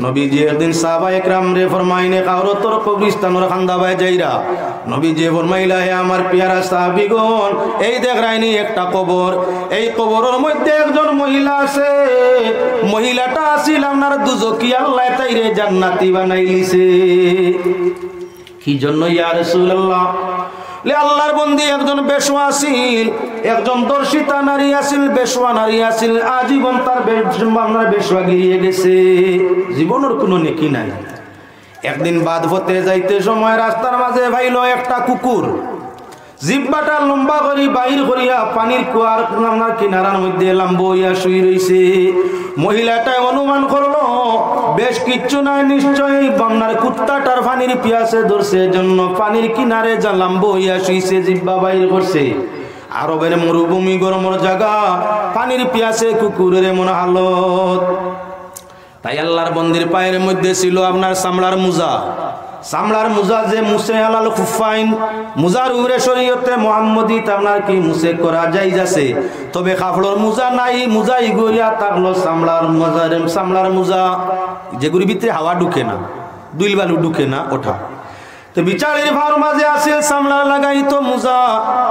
নবীজি একদিন সাহাবায়ে কেরাম রে ফরমাইনে কাওরতর কবরস্থানের খান্দাবায় যাইরা নবীজি ফরমাইলা হে আমার পিয়ারা সাহাবীগণ এই দেখ রাইনি একটা কবর এই কবরের মধ্যে একজন মহিলা আছে মহিলাটা আছিল আপনার দুজকি আল্লাহ তাইরে জান্নাতি বানাইলিছে কি জন্য ইয়া রাসূলুল্লাহ লে আল্লাহর বন্দী একজন বেশওয়া আছিল একজন দর্শিতা নারী আছিল বেশওয়া নারী আছিল আজীবন তার বেশওয়া গিয়ে গেছে জীবনের কোনো নেকি নাই একদিন বাদ হতে যাইতে সময় রাস্তার মাঝে ভাইলো একটা কুকুর জিব্বাটা লম্বা করি বাইর করিয়া পানির কুয়ার আপনার কিনারার মধ্যে লম্বা হইয়া শুই রইছে মহিলাটা অনুমান করলো বেশ কিচ্ছু নাই নিশ্চয়ই আপনার কুত্তাটার পানির পিয়াসে ধরছে জন্য পানির কিনারে যা লম্বা হইয়া শুইছে জিব্বা বাইর করছে আরবের মরুভূমি গরমের জায়গা পানির পিয়াসে কুকুরের এমন হালত তাই আল্লাহর বন্দির পায়ের মধ্যে ছিল আপনার চামড়ার মুজা যে মুসে হালাল খুফাইন মুজার উরে শরীয়তে মুহাম্মদী আপনার কি মুসে করা জায়েজ আছে তবে কাপড়ের মুজা নাই মুজা ইগরিয়া থাকলো চামড়ার মুজা যেগুলির ভিতরে হাওয়া ঢুকে না দুইল বালু ঢুকে না ওঠা তো বিচারের ভার মাঝে আছে চামড়া লাগাই তো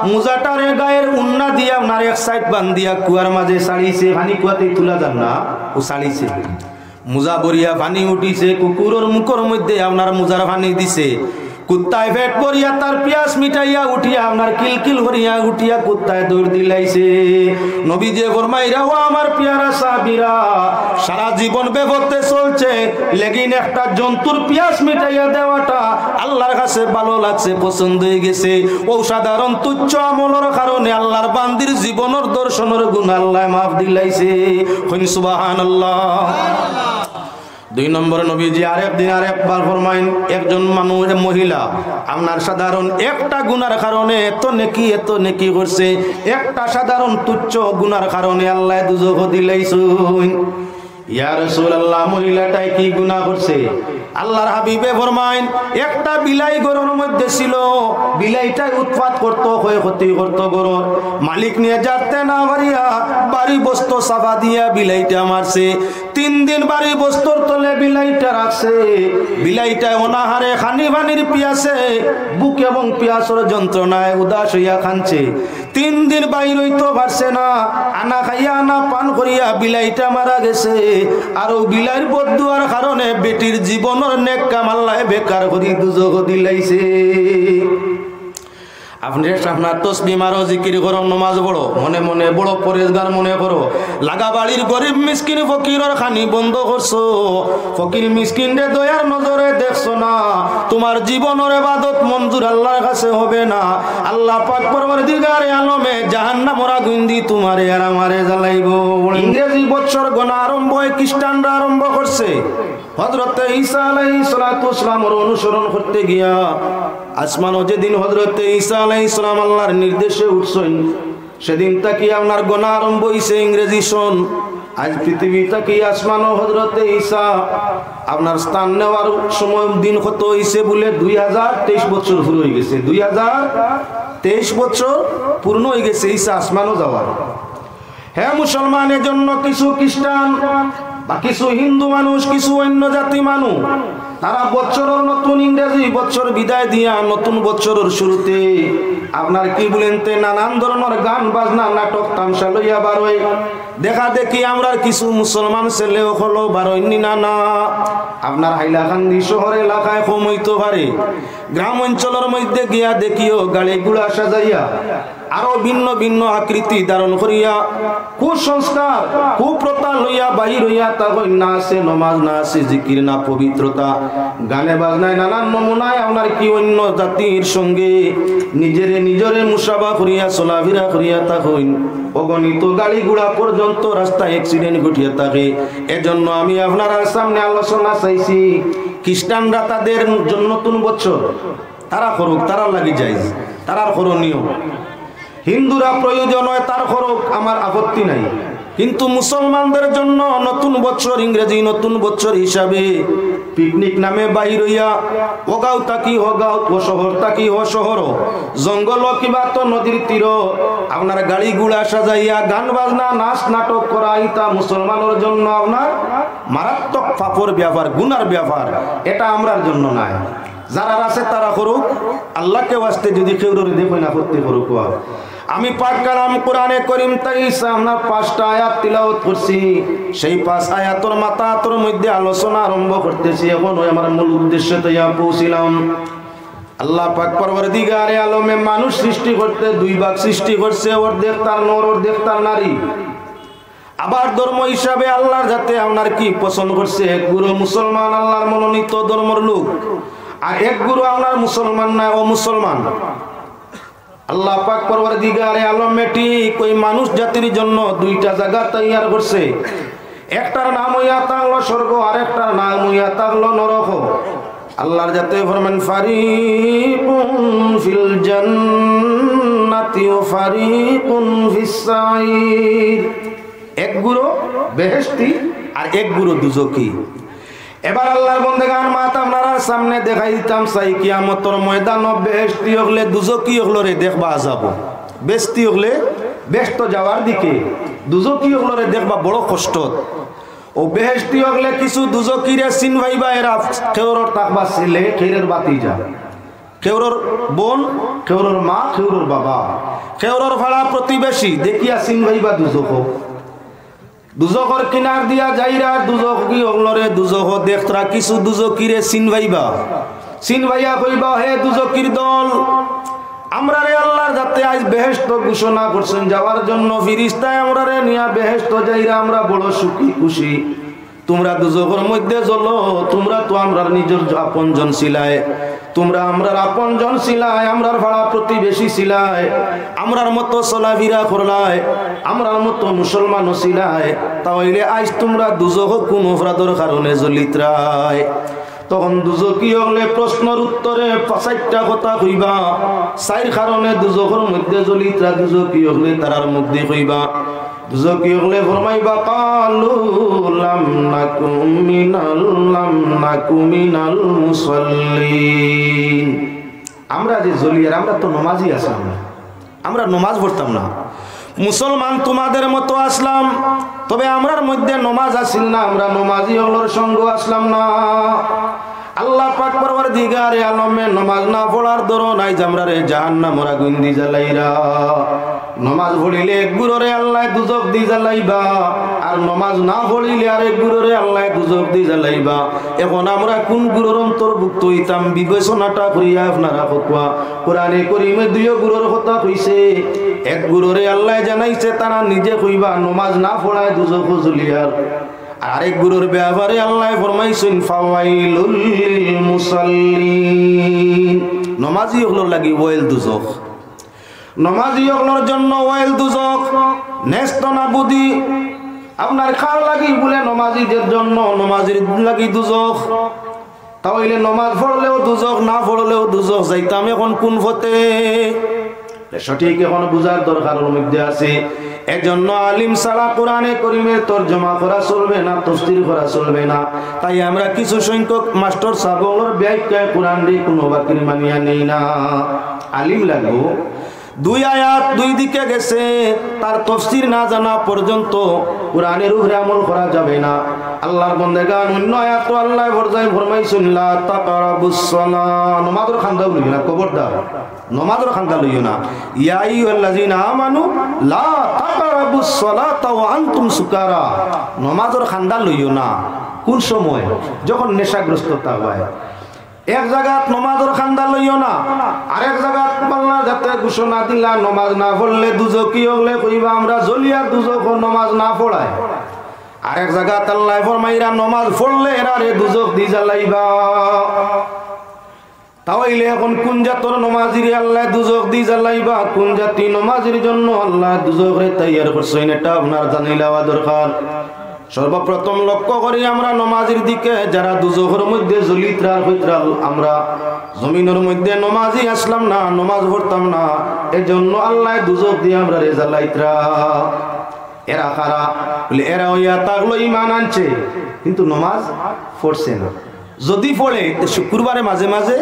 মুজাটারে গায়ের উন্না দিয়া আপনার এক সাইড বান্ধিয়া কুয়ার মাঝে ছাড়িয়েছে পানি কুয়াতে তুলা যান না ও ছাড়িয়েছে মুজা বরিয়া পানি উঠিছে কুকুরের মুখের মধ্যে আপনার মুজার পানি দিছে কুত্তায় পেট ভরিয়া তার পিয়াস মিটাইয়া উঠিয়া আপনার কিলকিল ভরিয়া উঠিয়া কুত্তায় দৌড় দিলাইছে নবীজি ফরমাইরা ও আমার পিয়ারা সাহাবীরা সারা জীবন বেপথে চলছে লেকিন একটা জন্তুর পিয়াস মিটাইয়া দেওয়াটা আল্লাহর কাছে ভালো লাগছে পছন্দ হয়ে গেছে ও সাধারণ তুচ্ছ আমলের কারণে আল্লাহর বান্দির জীবনের দর্শনের গুণ আল্লাহ মাফ দিলাইছে কইন সুবহানাল্লাহ দুই নম্বর নবীজি আরেকবার ফরমাইন একজন মানুষ মহিলা আপনার সাধারণ একটা গুনার কারণে এত নেকি করছে একটা সাধারণ তুচ্ছ গুনার কারণে আল্লাহ দুজখ দিলাইছুন ইয়া রাসূলুল্লাহ মহিলাটাই কি গুনাহ করছে আল্লাহর হাবিবে ফরমাইন একটা বিলাই গরুর মধ্যে ছিল বিলাইটাই উৎপাত করতো ক্ষতি করতো গরুর মালিক নিয়ে যাতে না পারিয়া বাড়ি বস্তু সাফা দিয়া বিলাইটা মারছে 3 দিন বাড়ি বস্তুর তলে বিলাইটা রাখছে বিলাইটা অনাহারে খানি পানির পিয়াসে বুক এবং পিয়াসের যন্ত্রণায় উদাস হইয়া খানছে 3 দিন বাইর হইতে পারছে না আনা খাইয়া আনা পান করিয়া বিলাইটা মারা গেছে আর ও বিলাইর বদদুয়ার কারণে বেটির জীবনের নেক কাম আল্লাহ বেকার করি দুজখ দিলাইছে আপনি আপনার তসবিহ মারো জিকির করো নামাজ পড়ো মনে মনে বড় পরেজগার মনে করো লাগা বাড়ির গরিব মিসকিন ফকিরের খানি বন্ধ করছো ফকির মিসকিন রে দয়ার নজরে দেখছো না তোমার জীবনের ইবাদত মঞ্জুর আল্লাহর কাছে হবে না আল্লাহ পাক পরওয়ারদিগারে আলমে জাহান্নামের আগুন দি তোমারে আর আমারে জ্বালাইবো ইংরেজি বছর গণনা আরম্ভ হয় খ্রিস্টানরা আরম্ভ করছে হযরত ঈসা আলাইহিস সালাতু ওয়াসসালামের অনুসরণ করতে গিয়া আসমানও যেদিন হযরত ঈসা আলাইহিস সালাম আল্লাহর নির্দেশে উঠছেন সেদিন থেকে আপনার গণনা আরম্ভ হইছে ইংরেজি সন আজ পৃথিবীটা কি আসমানও হযরত ঈসা আপনার স্থান নেওয়ার সময় দিন কত হইছে বলে 2023 বছর পুরো হয়ে গেছে 2023 বছর পূর্ণ হয়ে গেছে ঈসা আসমানও যাওয়ার হ্যাঁ মুসলমানের জন্য কিছু খ্রিস্টান বা কিছু হিন্দু মানুষ কিছু অন্য জাতি মানুষ তারা বছরের নতুন ইংরেজি বছর বিদায় দিয়া নতুন বছরের শুরুতে আপনার কি বলেন তে নানান ধরনের গান বাজনা নাটক তামসা লইয়া বারোয় দেখা দেখি আমরা কিছু মুসলমান ছেলেও হলো বারোয়নি না আপনার হাইলাকান্দি শহর এলাকায় কম হইতে পারে গ্রাম অঞ্চলের মধ্যে গিয়া দেখিও গাড়ি গুড়া সাজাইয়া আরো ভিন্ন ভিন্ন আকৃতি ধারণ করিয়া কুসংস্কার কুপ্রথা লইয়া বাহির হইয়া তা না আছে নমাজ না আছে জিকির না পবিত্রতা গানে বাজনায় নানান নমুনায় আপনার কি অন্য জাতির সঙ্গে নিজরে মুসাফা করিয়া চলাফেরা করিয়া তা হইন অগণিত গাড়ি গুড়া পর্যন্ত রাস্তায় অ্যাক্সিডেন্ট ঘটিয়া থাকে এজন্য আমি আপনার সামনে আলোচনা চাইছি খ্রিস্টানরা তাদের নতুন বছর তারা করুক তারা লাগি যায় তারার করণীয় হিন্দুরা প্রয়োজন হয় তার করুক আমার আপত্তি নাই কিন্তু মুসলমানদের জন্য নতুন বছর, ইংরেজি নতুন বছর হিসাবে পিকনিক নামে বাইর হইয়া ওগাও তাকি হগাও, ও শহর তাকি ও শহর, জঙ্গল কিবা তো নদীর তীর আপনার গাড়ি গুড়া সাজাইয়া গান বাজনা নাচ নাটক করা, ইতা মুসলমানের জন্য আপনার মারাত্মক পাপর ব্যাপার, গুনার ব্যাপার। এটা আমরার জন্য নাই। যারা আছে তারা করুক, আল্লাহকে ওয়াস্তে যদি কেউ দেখো না করতে করুক। আমি পাক কালাম কোরআনে করিম তাইসা আমরা 5টা আয়াত তিলাওয়াত করছি। সেই 5 আয়াতের মাথার মধ্যে আলোচনা আরম্ভ করতেছি। এখন ওই আমার মূল উদ্দেশ্যে তো পৌঁছিলাম। আল্লাহ পাক পরওয়ারদিগারে আলমে মানুষ সৃষ্টি করতে 2 ভাগ সৃষ্টি করছে, অর্ধেক তার নর অর্ধেক তার নারী। আবার ধর্ম হিসাবে আল্লাহর যাতে আপনার কি পছন্দ করছে, এক গুরু মুসলমান আল্লাহর মনোনীত ধর্মের লোক, আর এক গুরু আপনার মুসলমান না ও মুসলমান। আল্লাহ পাক পরওয়ারদিগারে আলমে ঠিক ওই মানুষ জাতির জন্য 2টা জায়গা তৈয়ার করছে। একটার নাম হইয়া থাকলো স্বর্গ, আর একটার নাম হইয়া থাকলো নরক। আল্লাহর যাতে ফরমান ফারিকুন ফিল জান্নাতি ওয়া ফারিকুন ফিস সাইর। এক গুরু বেহেশতি আর এক গুরু দুজকি। এবার আল্লাহর বন্দেগান মাত আপনারা সামনে দেখাই দিতাম চাই কিয়ামতের ময়দান, বেহেশতি হলে দুজকি হলো রে দেখবা যাব, বেস্তি হলে বেস্ত যাওয়ার দিকে, দুজকি হলো রে দেখবা বড় কষ্ট। ও বেহেশতি হলে কিছু দুজকিরে চিন ভাইবা, এরা কেউরর তাকবা ছেলে, খেরের বাতি যা, কেউরর বোন, কেউরর মা, কেউরর বাবা, কেউরর ভাড়া প্রতিবেশী, দেখিয়া চিন ভাইবা দুজক। দুজকর কিনার দিয়া যাইরা দুজক কি হলরে দুজক দেখতরা কিছু দুজকিরে চিন ভাইবা, চিন ভাইয়া কইবা হে দুজকির দল, আমরা রে আল্লাহর যাতে আজ বেহেশত ঘোষণা করছেন যাওয়ার জন্য, ফিরিস্তায় আমরা রে নিয়া বেহেশত যাইরা আমরা বড় সুখী খুশি। তোমরা দুজকের মধ্যে চলো, তোমরা তো আমরার নিজের আপনজন ছিলায়, তোমরা আমরার আপনজন ছিলায়, আমরার ভাড়া প্রতিবেশী ছিলায়, আমরার মতো চলাফেরা করলায়, আমরার মতো মুসলমান ছিলায়, তাহলে আজ তোমরা দুজক কোন অপরাধের কারণে জ্বলিত্রায়। তখন দুজকি হলে প্রশ্নের উত্তরে 5টা কথা কইবা, 4 কারণে দুজকের মধ্যে জ্বলিত্রা। দুজকি হলে তারার মধ্যে কইবা, দুজকি হলে ফরমাইবা কালু লাম নাকু মিনাল মুসাল্লিন। আমরা যে জ্বলিয়ার, আমরা তো নমাজি আসলাম না, আমরা নমাজ পড়তাম না। মুসলমান তোমাদের মতো আসলাম, তবে আমরার মধ্যে নমাজ আসিল না, আমরা নমাজি হলোর সঙ্গ আসলাম না। আল্লাহ পাক পরওয়ারদিগারে আলমে নমাজ না পড়ার দরুন আইজ আমরা রে জাহান্নামের আগুন দি জ্বালাইরা। নমাজ পড়িলে এক গুরুরে আল্লাহ দুজক দি জ্বালাইবা, আর নমাজ না পড়িলে আরেক গুরুরে আল্লাহ দুজক দি জ্বালাইবা। এখন আমরা কোন গুরুর অন্তর্ভুক্ত হইতাম বিবেচনাটা করিয়া আপনারা কতোয়া। কোরআনে করিমে 2 গুরুর কথা কইছে। এক গুরুরে আল্লাহ জানাইছে তারা নিজে কইবা নমাজ না পড়ায় দুজক জ্বলিয়ার, আরেক গুরুর ব্যাপারে আল্লাহ ফরমাইছেন ফাওয়াইলুল লিল মুসাল্লিন। নমাজি হলোর লাগি ওয়াইল দুজক, নমাজি হলোর জন্য ওয়াইল দুজক, নেস্ত নাবুদি আপনার খাওয়ার লাগি বলে নমাজিদের জন্য, নমাজির লাগি দুজক। তাহলে নমাজ পড়লেও দুজক, না পড়লেও দুজক, যাইতাম এখন কোন পথে? সঠিক এখন বুঝার দরকারের মধ্যে আছে। এজন্য আলিম ছাড়া কোরআনে করিমের তরজমা করা চলবে না, তাফসীর করা চলবে না। তাই আমরা কিছু সংখ্যক মাস্টার সাহেবর ব্যাখ্যায় কোরআন দিয়ে কোনো বাক্য মানিয়া নেই না। আলিম লাগবো, 2 আয়াত 2 দিকে গেছে, তার তাফসীর না জানা পর্যন্ত কোরআনের উপরে আমল করা যাবে না। আল্লাহর বান্দাগান অন্য আয়াত আল্লাহ ফরমাইছেন লা তাকরাবুস সালাহ, নমাজের খান্দা লইও না, খবরদার নমাজের খান্দা লইও না। ইয়া আইয়ুহাল্লাযিনা আমানু লা তাকরাবুস সালাতা ওয়া আনতুম সুকারা, নমাজের খান্দা লইও না। কোন সময়? যখন নেশাগ্রস্ততা হয়। এক জায়গাত নমাজের খান্দা লইও না, আরেক জায়গাত আল্লাহ যাতে ঘোষণা দিলা নমাজ না পড়লে দুজকি হলে কইবা আমরা জ্বলিয়ার দুজক নমাজ না পড়ায়। আরেক জায়গাত আল্লাহ ফরমাইরা নমাজ পড়লে এরা রে দুজক দি জ্বালাইবা। তাহলে এখন কোন জাতর নমাজির আল্লাহ দুজক দি জ্বালাইবা, কোন জাতি নমাজির জন্য আল্লাহ দুজক রে তৈয়ার করছেন, এটা আপনার জানি লওয়া দরকার। সর্বপ্রথম লক্ষ্য করি আমরা নমাজের দিকে, যারা দুজকের মধ্যে জ্বলিত্রা হইত্রা, আমরা জমিনের মধ্যে নমাজি আসলাম না, নমাজ পড়তাম না, এজন্য আল্লাহ দুজক দিয়ে আমরা রে জ্বালাইত্রা। এরা কারা বলে এরা হইয়া তাগলো ইমান আনছে কিন্তু নমাজ পড়ছে না। যদি পড়ে শুক্রবারে মাঝে মাঝে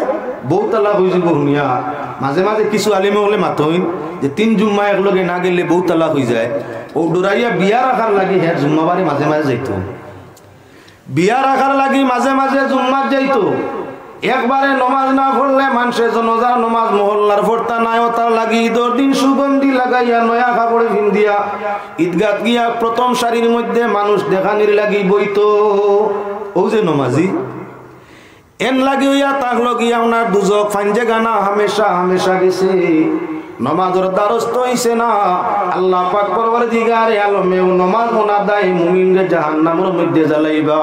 বউ তালাক হয়ে যাব শুনিয়া মাঝে মাঝে কিছু আলিমে হলে মাতইন যে 3 জুম্মা একলগে না গেলে বউ তালাক হয়ে যায়। ও ডরাইয়া বিয়া রাখার লাগে হ্যাঁ জুম্মাবারে মাঝে মাঝে যাইতো, বিয়া রাখার লাগি মাঝে মাঝে জুম্মাত যাইতো। একবারে নমাজ না পড়লে মানুষের জনজার নমাজ মহল্লার পড়তা নাই তার লাগি ঈদের দিন সুগন্ধি লাগাইয়া নয়া কাপড়ে ভিন্দিয়া ঈদগাত গিয়া প্রথম সারির মধ্যে মানুষ দেখানির লাগি বইতো। ও যে নমাজি এন লাগি হইয়া তাকলো গিয়া ওনার দুজক ফাঞ্জে গানা হামেশা হামেশা গেছে, নমাজের দ্বারস্থ হইছে না। আল্লাহ পাক পরওয়ারদিগারে আলমেও নমাজ মোনাদাই মুমিনরে জাহান্নামের মধ্যে জ্বালাইবা।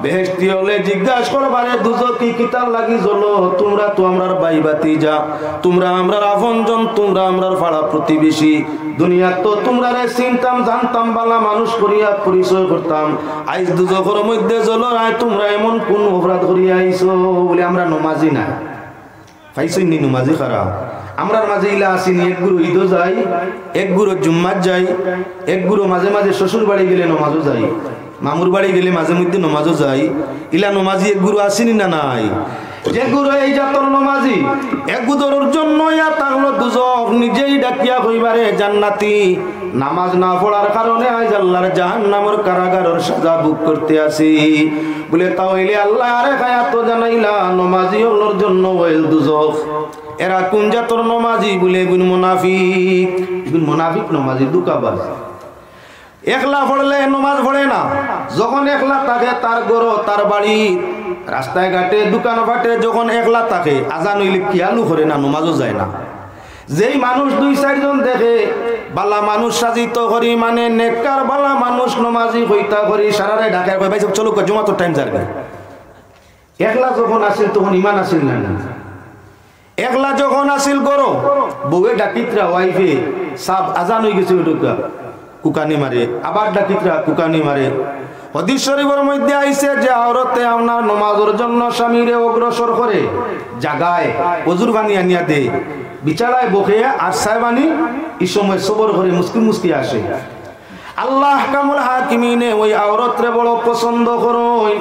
বেহেশতি হলে জিজ্ঞাসা করবারে দুজকি কিতার লাগি জ্বলো, তোমরা তো আমরার ভাই ভাতিজা, তোমরা আমরার আপনজন, তোমরা আমরার পাড়া প্রতিবেশী। দুনিয়া তো তোমরারে চিনতাম জানতাম বালা মানুষ করিয়া পরিচয় করতাম, আইজ দুজকের মধ্যে জ্বলো আয় তোমরা এমন কোন অপরাধ করিয়া আইছো বলে আমরা নমাজি না পাইছই নি নমাজি খারাপ। আমরার মাঝে ইলা আসিনি এক গুরু ঈদও যাই, এক গুরু জুম্মাত যাই, এক গুরু মাঝে মাঝে শ্বশুর বাড়ি গেলে নমাজও যাই, মামুর বাড়ি গেলে মাঝে মধ্যে নমাজও যাই। ইলা নমাজি এক গুরু আসিনি না নাই? যে গুরু এই জাতর নমাজি এক গুরুর জন্য ইয়া তাহলো দুজক নিজেই ডাকিয়া কইবারে জান্নাতি, নামাজ না পড়ার কারণে আজ আল্লাহর জাহান্নামের কারাগারের সাজা ভোগ করতে আসি বলে। তাহলে আল্লাহ আরে খায়া তো জানাইলা নমাজি হলোর জন্য ওয়েল দুজক। এরা কোন জাতর নমাজি বলে এগুন মুনাফিক, এগুন মুনাফিক নমাজি দুকাবাজ। একলা পড়লে নমাজ পড়ে না, যখন একলা থাকে তার ঘর তার বাড়ি রাস্তায় ঘাটে দোকান ফাটে যখন একলা থাকে আজান হইলে খেয়ালও করে না, নমাজও যায় না। যেই মানুষ 2-4 জন দেখে বালা মানুষ সাজিত করি মানে নেককার বালা মানুষ নমাজি হইতা করি সারারে ঢাকায় কই ভাই চলো জমা তো টাইম যাবে। একলা যখন আসিল তখন ইমান আসিল না, একলা যখন আসিল করো বউয়ে ডাকিতরা ওয়াইফে সব আজান হয়ে গেছে ওটুকা কুকানি মারে, আবার ডাকিতরা কুকানি মারে। হাদিস শরীফের মধ্যে আইছে যে আওরতে আপনার নমাজের জন্য স্বামীরে অগ্রসর করে জাগায় ওজুর বানি আনিয়া দে, বিছানায় বসে আর সাহেবানি এই সময় সবর করে মুস্কি মুস্কি আসে। আল্লাহ কামুল হাকিমিনে ওই আওরতরে বড় পছন্দ করই।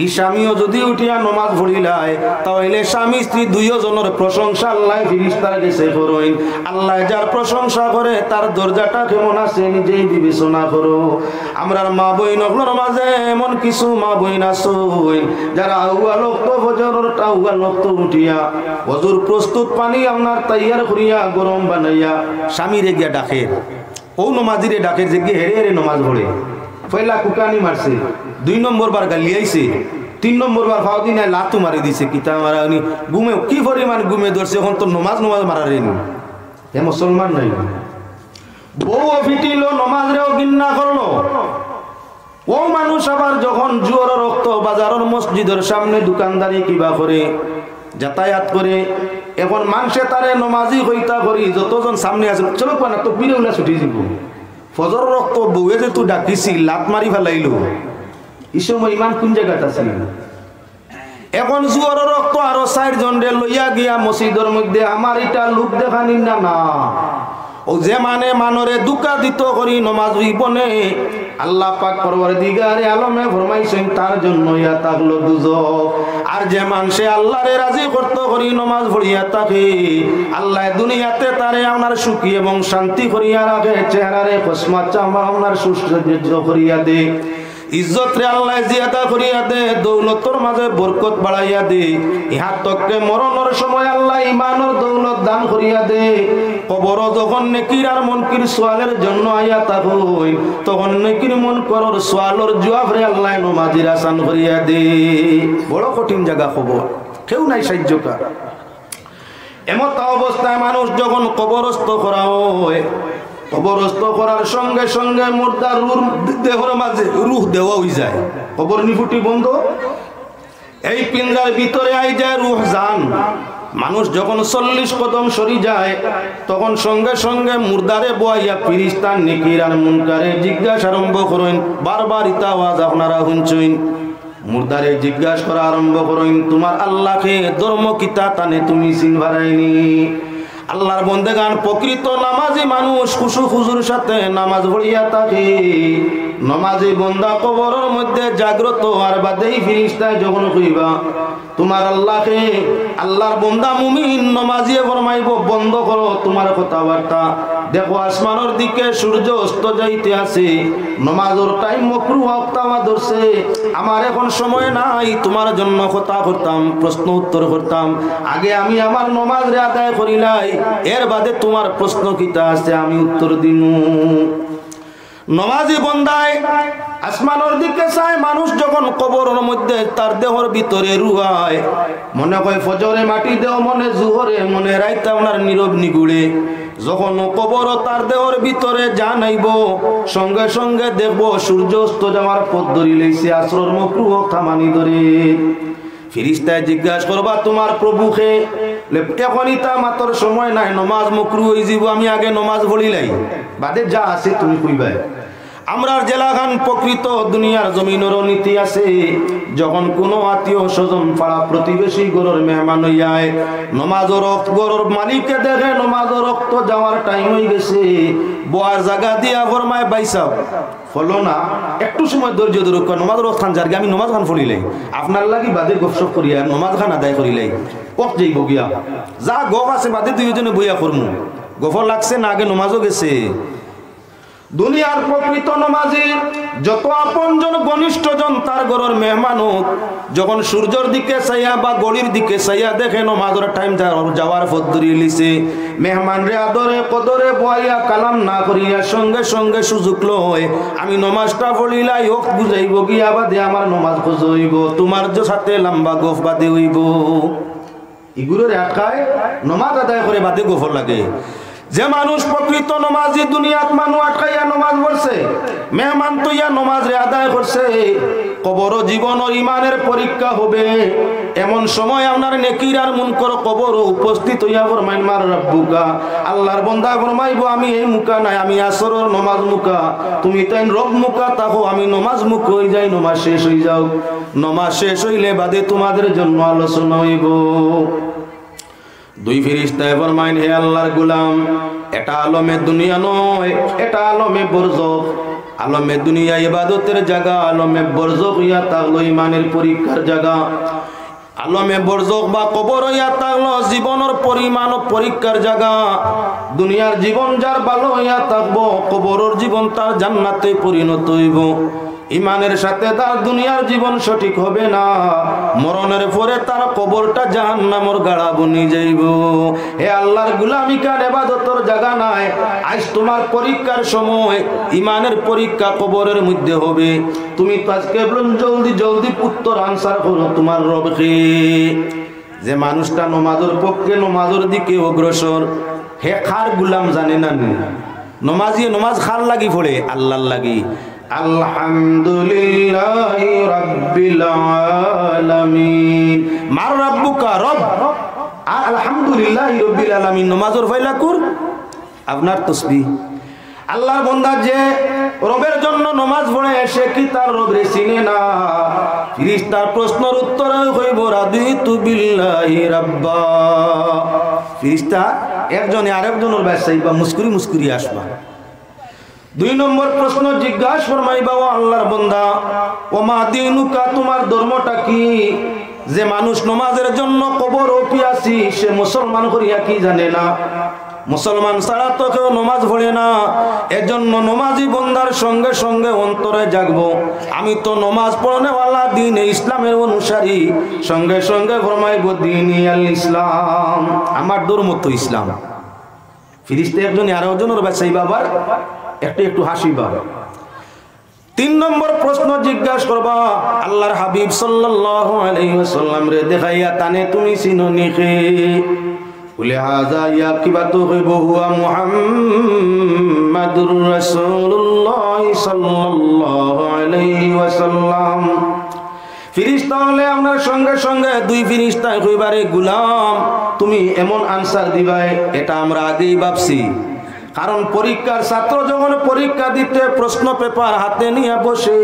এই স্বামীও যদি উঠিয়া নমাজ পড়িলায় তাহলে স্বামী স্ত্রী দুইজনের প্রশংসা আল্লাহ ফিরিস্তার কাছে করই। আল্লাহ যার প্রশংসা করে তার দরজাটা কেমন আছে নিজেই বিবেচনা করো। আমরার মা বইন ওগুলোর মাঝে এমন কিছু মা বইন আসই যারা আউয়া লক্ত ফজরের টাউয়া লক্ত উঠিয়া ওজুর প্রস্তুত পানি আপনার তৈয়ার করিয়া গরম বানাইয়া স্বামীরে গিয়া ডাকে, ও নমাজিরে ডাকে যে গিয়ে হেরে হেরে নমাজ পড়ে। পয়লা কুকানি মারছে, 2 নম্বর বার গালি আইছে, 3 নম্বর বার ফাউদি নাই লাতু মারি দিছে। কিতা মারা উনি ঘুমে কি পরিমাণ ঘুমে ধরছে, এখন তো নমাজ মারারে নি এ মুসলমান নাই। বউ ফিটিল নমাজরেও গিন্না করলো। ও মানুষ আবার যখন জোর রক্ত বাজারের মসজিদের সামনে দোকানদারি কিবা করে যাতায়াত করে, এখন মানুষে তারে নমাজি হইতা করি যতজন সামনে আছে চলো না তো বিরে উলা ছুটি যাব। ফজর রক্ত বউয়ে যে তুই ডাকিছি লাত মারি ফেলাইলো, এই সময় ইমান কোন জায়গাত আছিল? এখন জুয়ার রক্ত আরো 4 জন লইয়া গিয়া মসজিদের মধ্যে আমার এটা লোক দেখানি না না ও যে মানে মানরে দুকা দিত করি নমাজ বনে আল্লাহ পাক পরওয়ারদিগারে আলমে ফরমাইছেন তার জন্য ইয়া তাগলো দুজক। আর যে মানুষে আল্লাহরে রাজি করতে করি নমাজ পড়িয়া থাকে আল্লাহ দুনিয়াতে তারে আপনার সুখী এবং শান্তি করিয়া রাখে, চেহারারে কসমাত চামা আপনার সুসজ্জিত করিয়া দে, ইজ্জত রে আল্লাহ জিয়াদা করিয়া দে, দৌলতর মাঝে বরকত বাড়াইয়া দে। ইহা তককে মরণের সময় আল্লাহ ইমানের দৌলত দান করিয়া দে। কবর যখন নেকির আর মুনকির সওয়ালের জন্য আয়া তাকই তখন নেকির মুনকরের সওয়ালের জবাব রে আল্লাহ নমাজির আসান করিয়া দে। বড় কঠিন জায়গা খবর, কেউ নাই সাহায্যকার। এমত অবস্থায় মানুষ যখন কবরস্থ করা হয়, কবরস্থ করার সঙ্গে সঙ্গে মুর্দার দেহর মাঝে রুহ দেওয়া হয়ে যায়, কবর নিফুটি বন্ধ, এই পিঞ্জার ভিতরে আই যায় রুহ জান। মানুষ যখন 40 কদম সরি যায় তখন সঙ্গে সঙ্গে মুর্দারে বয়াইয়া ফিরিস্তান নেকির আর মুনকারে জিজ্ঞাসা আরম্ভ করেন। বারবার ইতা আওয়াজ আপনারা শুনছেন, মুর্দারে জিজ্ঞাসা করা আরম্ভ করেন তোমার আল্লাহকে ধর্ম কিতা টানে তুমি চিনবারাইনি। আল্লাহর বন্দেগান প্রকৃত নামাজি মানুষ খুশু খুজুর সাথে নামাজ পড়িয়া থাকে। নামাজি বন্দা কবরের মধ্যে জাগ্রত আর বাদেই ফিরিস্তায় যখন কইবা তোমার আল্লাহকে, আল্লাহর বন্দা মুমিন নামাজিয়ে ফরমাইব বন্ধ করো তোমার কথাবার্তা, দেখো আসমানের দিকে সূর্য অস্ত যাইতে আছে, নামাজের টাইম মাকরুহ ওয়াক্ত ধরছে, আমার এখন সময় নাই তোমার জন্য কথা করতাম, প্রশ্ন উত্তর করতাম, আগে আমি আমার নামাজ রে আদায় করিলাই, এর বাদে তোমার প্রশ্ন কিতা আছে আমি উত্তর দিমু। নমাজি বন্দায় আসমানের দিকে চায়। মানুষ যখন কবরের মধ্যে তার দেহর ভিতরে রুহায়, মনে কয় ফজরে মাটি দেও, মনে জুহরে, মনে রাইতে আপনার নীরব নিগুড়ে, যখন কবর তার দেহর ভিতরে জানাইব সঙ্গে সঙ্গে দেখব সূর্য অস্ত যাওয়ার পথ ধরি লইছে, আসরের মাকরুহ থামানি ধরে। ফিরিস্তায় জিজ্ঞাসা করবা তোমার প্রভুকে, এখনই তা মাত্র সময় নাই, নমাজ মাকরুহ হয়ে যাব, আমি আগে নমাজ পড়িলাই, বাদে যা আছে তুমি কইবাই। আমরার জেলাখান প্রকৃত দুনিয়ার জমিনেরও নীতি আছে, যখন কোনো আত্মীয় স্বজন পাড়া প্রতিবেশী গরুর মেহমান হইয়ায়, নমাজের রক্ত গরুর মালিককে দেখে নমাজের রক্ত যাওয়ার টাইম হয়ে গেছে, বোয়ার জায়গা দিয়া ফরমায় বাইসাব ফলো না, একটু সময় ধৈর্য ধরুক, নমাজ রক্ত খান যার আমি নমাজ খান ফলিলাই, আপনার লাগি বাদে গপসপ করিয়া নমাজ খান আদায় করিলাই, কক যাইব গিয়া যা গপ আছে বাদে দুইজনে বইয়া করমু, গফর লাগছে না আগে নমাজও গেছে। দুনিয়ার প্রকৃত নমাজি যত আপনজন ঘনিষ্ঠজন তার ঘরের মেহমান হোক, যখন সূর্যের দিকে চাইয়া বা গড়ির দিকে চাইয়া দেখে নমাজের টাইম যাওয়ার পথ ধরিয়ে লিছে, মেহমান রে আদরে কদরে বইয়া কালাম না করিয়া সঙ্গে সঙ্গে সুযোগ লয় আমি নমাজটা পড়িলাই, হোক বুঝাইব গিয়া বাদে আমার নমাজ বুঝাইব, তোমার যে সাথে লম্বা গোফ বাদে হইব, এগুলোর একাই নমাজ আদায় করে বাদে গোফর লাগে। যে মানুষ প্রকৃত নমাজি দুনিয়াত মানুষ আটকাইয়া নমাজ পড়ছে, মেহমান তৈয়া নমাজ রে আদায় করছে, কবর জীবনের ইমানের পরীক্ষা হবে, এমন সময় আপনার নেকির আর মুনকর কবর উপস্থিত হইয়া ফরমাইন মার রব্বুকা, আল্লাহর বান্দা ফরমাইব আমি এই মুকা নাই, আমি আসরের নমাজ মুকা, তুমি তাই রব মুকা তাকো, আমি নমাজ মুখ হয়ে যাই, নমাজ শেষ হয়ে যাও, নমাজ শেষ হইলে বাদে তোমাদের জন্য আলোচনা হইব। দুই ফেরেশতায় ফরমাইন হে আল্লাহর গোলাম, এটা আলমে দুনিয়া নয়, এটা আলমে বরজখ, আলমে দুনিয়া ইবাদতের জায়গা, আলমে বরজখ ইয়া তাগলো ইমানের পরীক্ষার জায়গা, আলমে বরজখ বা কবর ইয়া তাগলো জীবনের পরিমাণ পরীক্ষার জায়গা। দুনিয়ার জীবন যার ভালো ইয়া থাকবো, কবরের জীবন তার জান্নাতে পরিণত হইব। ইমানের সাথে তার দুনিয়ার জীবন সঠিক হবে না, মরণের পরে তার কবরটা জাহান্নামের গাড়া বনি যাইব। হে আল্লাহর গোলামি কার ইবাদতের জায়গা নাই, আজ তোমার পরীক্ষার সময়, ইমানের পরীক্ষা কবরের মধ্যে হবে, তুমি তো আজকে জলদি জলদি উত্তর আনসার করো তোমার রবকে। যে মানুষটা নমাজের পক্ষে নমাজের দিকে অগ্রসর, হে খার গোলাম জানে না, নমাজি নমাজ খার লাগি পড়ে আল্লাহর লাগি, আলহামদুলিল্লাহি রাব্বিল আলামিন, মার রাব্বুকা রব, আলহামদুলিল্লাহি রাব্বিল আলামিন, নমাজের ফাইলা কুর আপনার তাসবিহ। আল্লাহর বান্দা যে রবের জন্য নমাজ পড়ে সে কি তার রবরে চিনে না? ফেরেশতার প্রশ্নের উত্তরে কইব রাদিতু বিল্লাহি রাব্বা। ফেরেশতা একজনে আরেকজনের বাসায় বা মুস্কুরি মুস্কুরি আসবা। দুই নম্বর প্রশ্ন জিজ্ঞাসা ফরমাইবা ও আল্লাহর বান্দা, ওমা দিনুকা, তোমার ধর্মটা কি? যে মানুষ নমাজের জন্য কবর অপিয়াসি সে মুসলমান করিয়া কি জানে না? মুসলমান ছাড়া তো কেউ নমাজ পড়ে না, এজন্য নমাজি বন্দার সঙ্গে সঙ্গে অন্তরে জাগবো আমি তো নমাজ পড়নেওয়ালা দিন ইসলামের অনুসারী, সঙ্গে সঙ্গে ফরমাইব দিনী আল ইসলাম, আমার ধর্ম তো ইসলাম। ফেরেশতা একজন আর একজনের বাসাই বাবার একটু একটু হাসিবা। তিন নম্বর প্রশ্ন জিজ্ঞাসা করবা আল্লাহর হাবিব সাল্লাল্লাহু আলাইহি ওয়াসাল্লাম রে দেখাইয়া তানে তুমি চিননি কে? বলে হাজা ইয়া কিবাতু হুয়া মুহাম্মাদুর রাসূলুল্লাহ সাল্লাল্লাহু আলাইহি ওয়াসাল্লাম। ফেরেশতা হলে আপনার সঙ্গে সঙ্গে দুই ফেরেশতা কইবারে গোলাম তুমি এমন আনসার দিবাই, এটা আমরা আগেই ভাবছি। কারণ পরীক্ষার ছাত্র যখন পরীক্ষা দিতে প্রশ্ন পেপার হাতে নিয়ে বসে,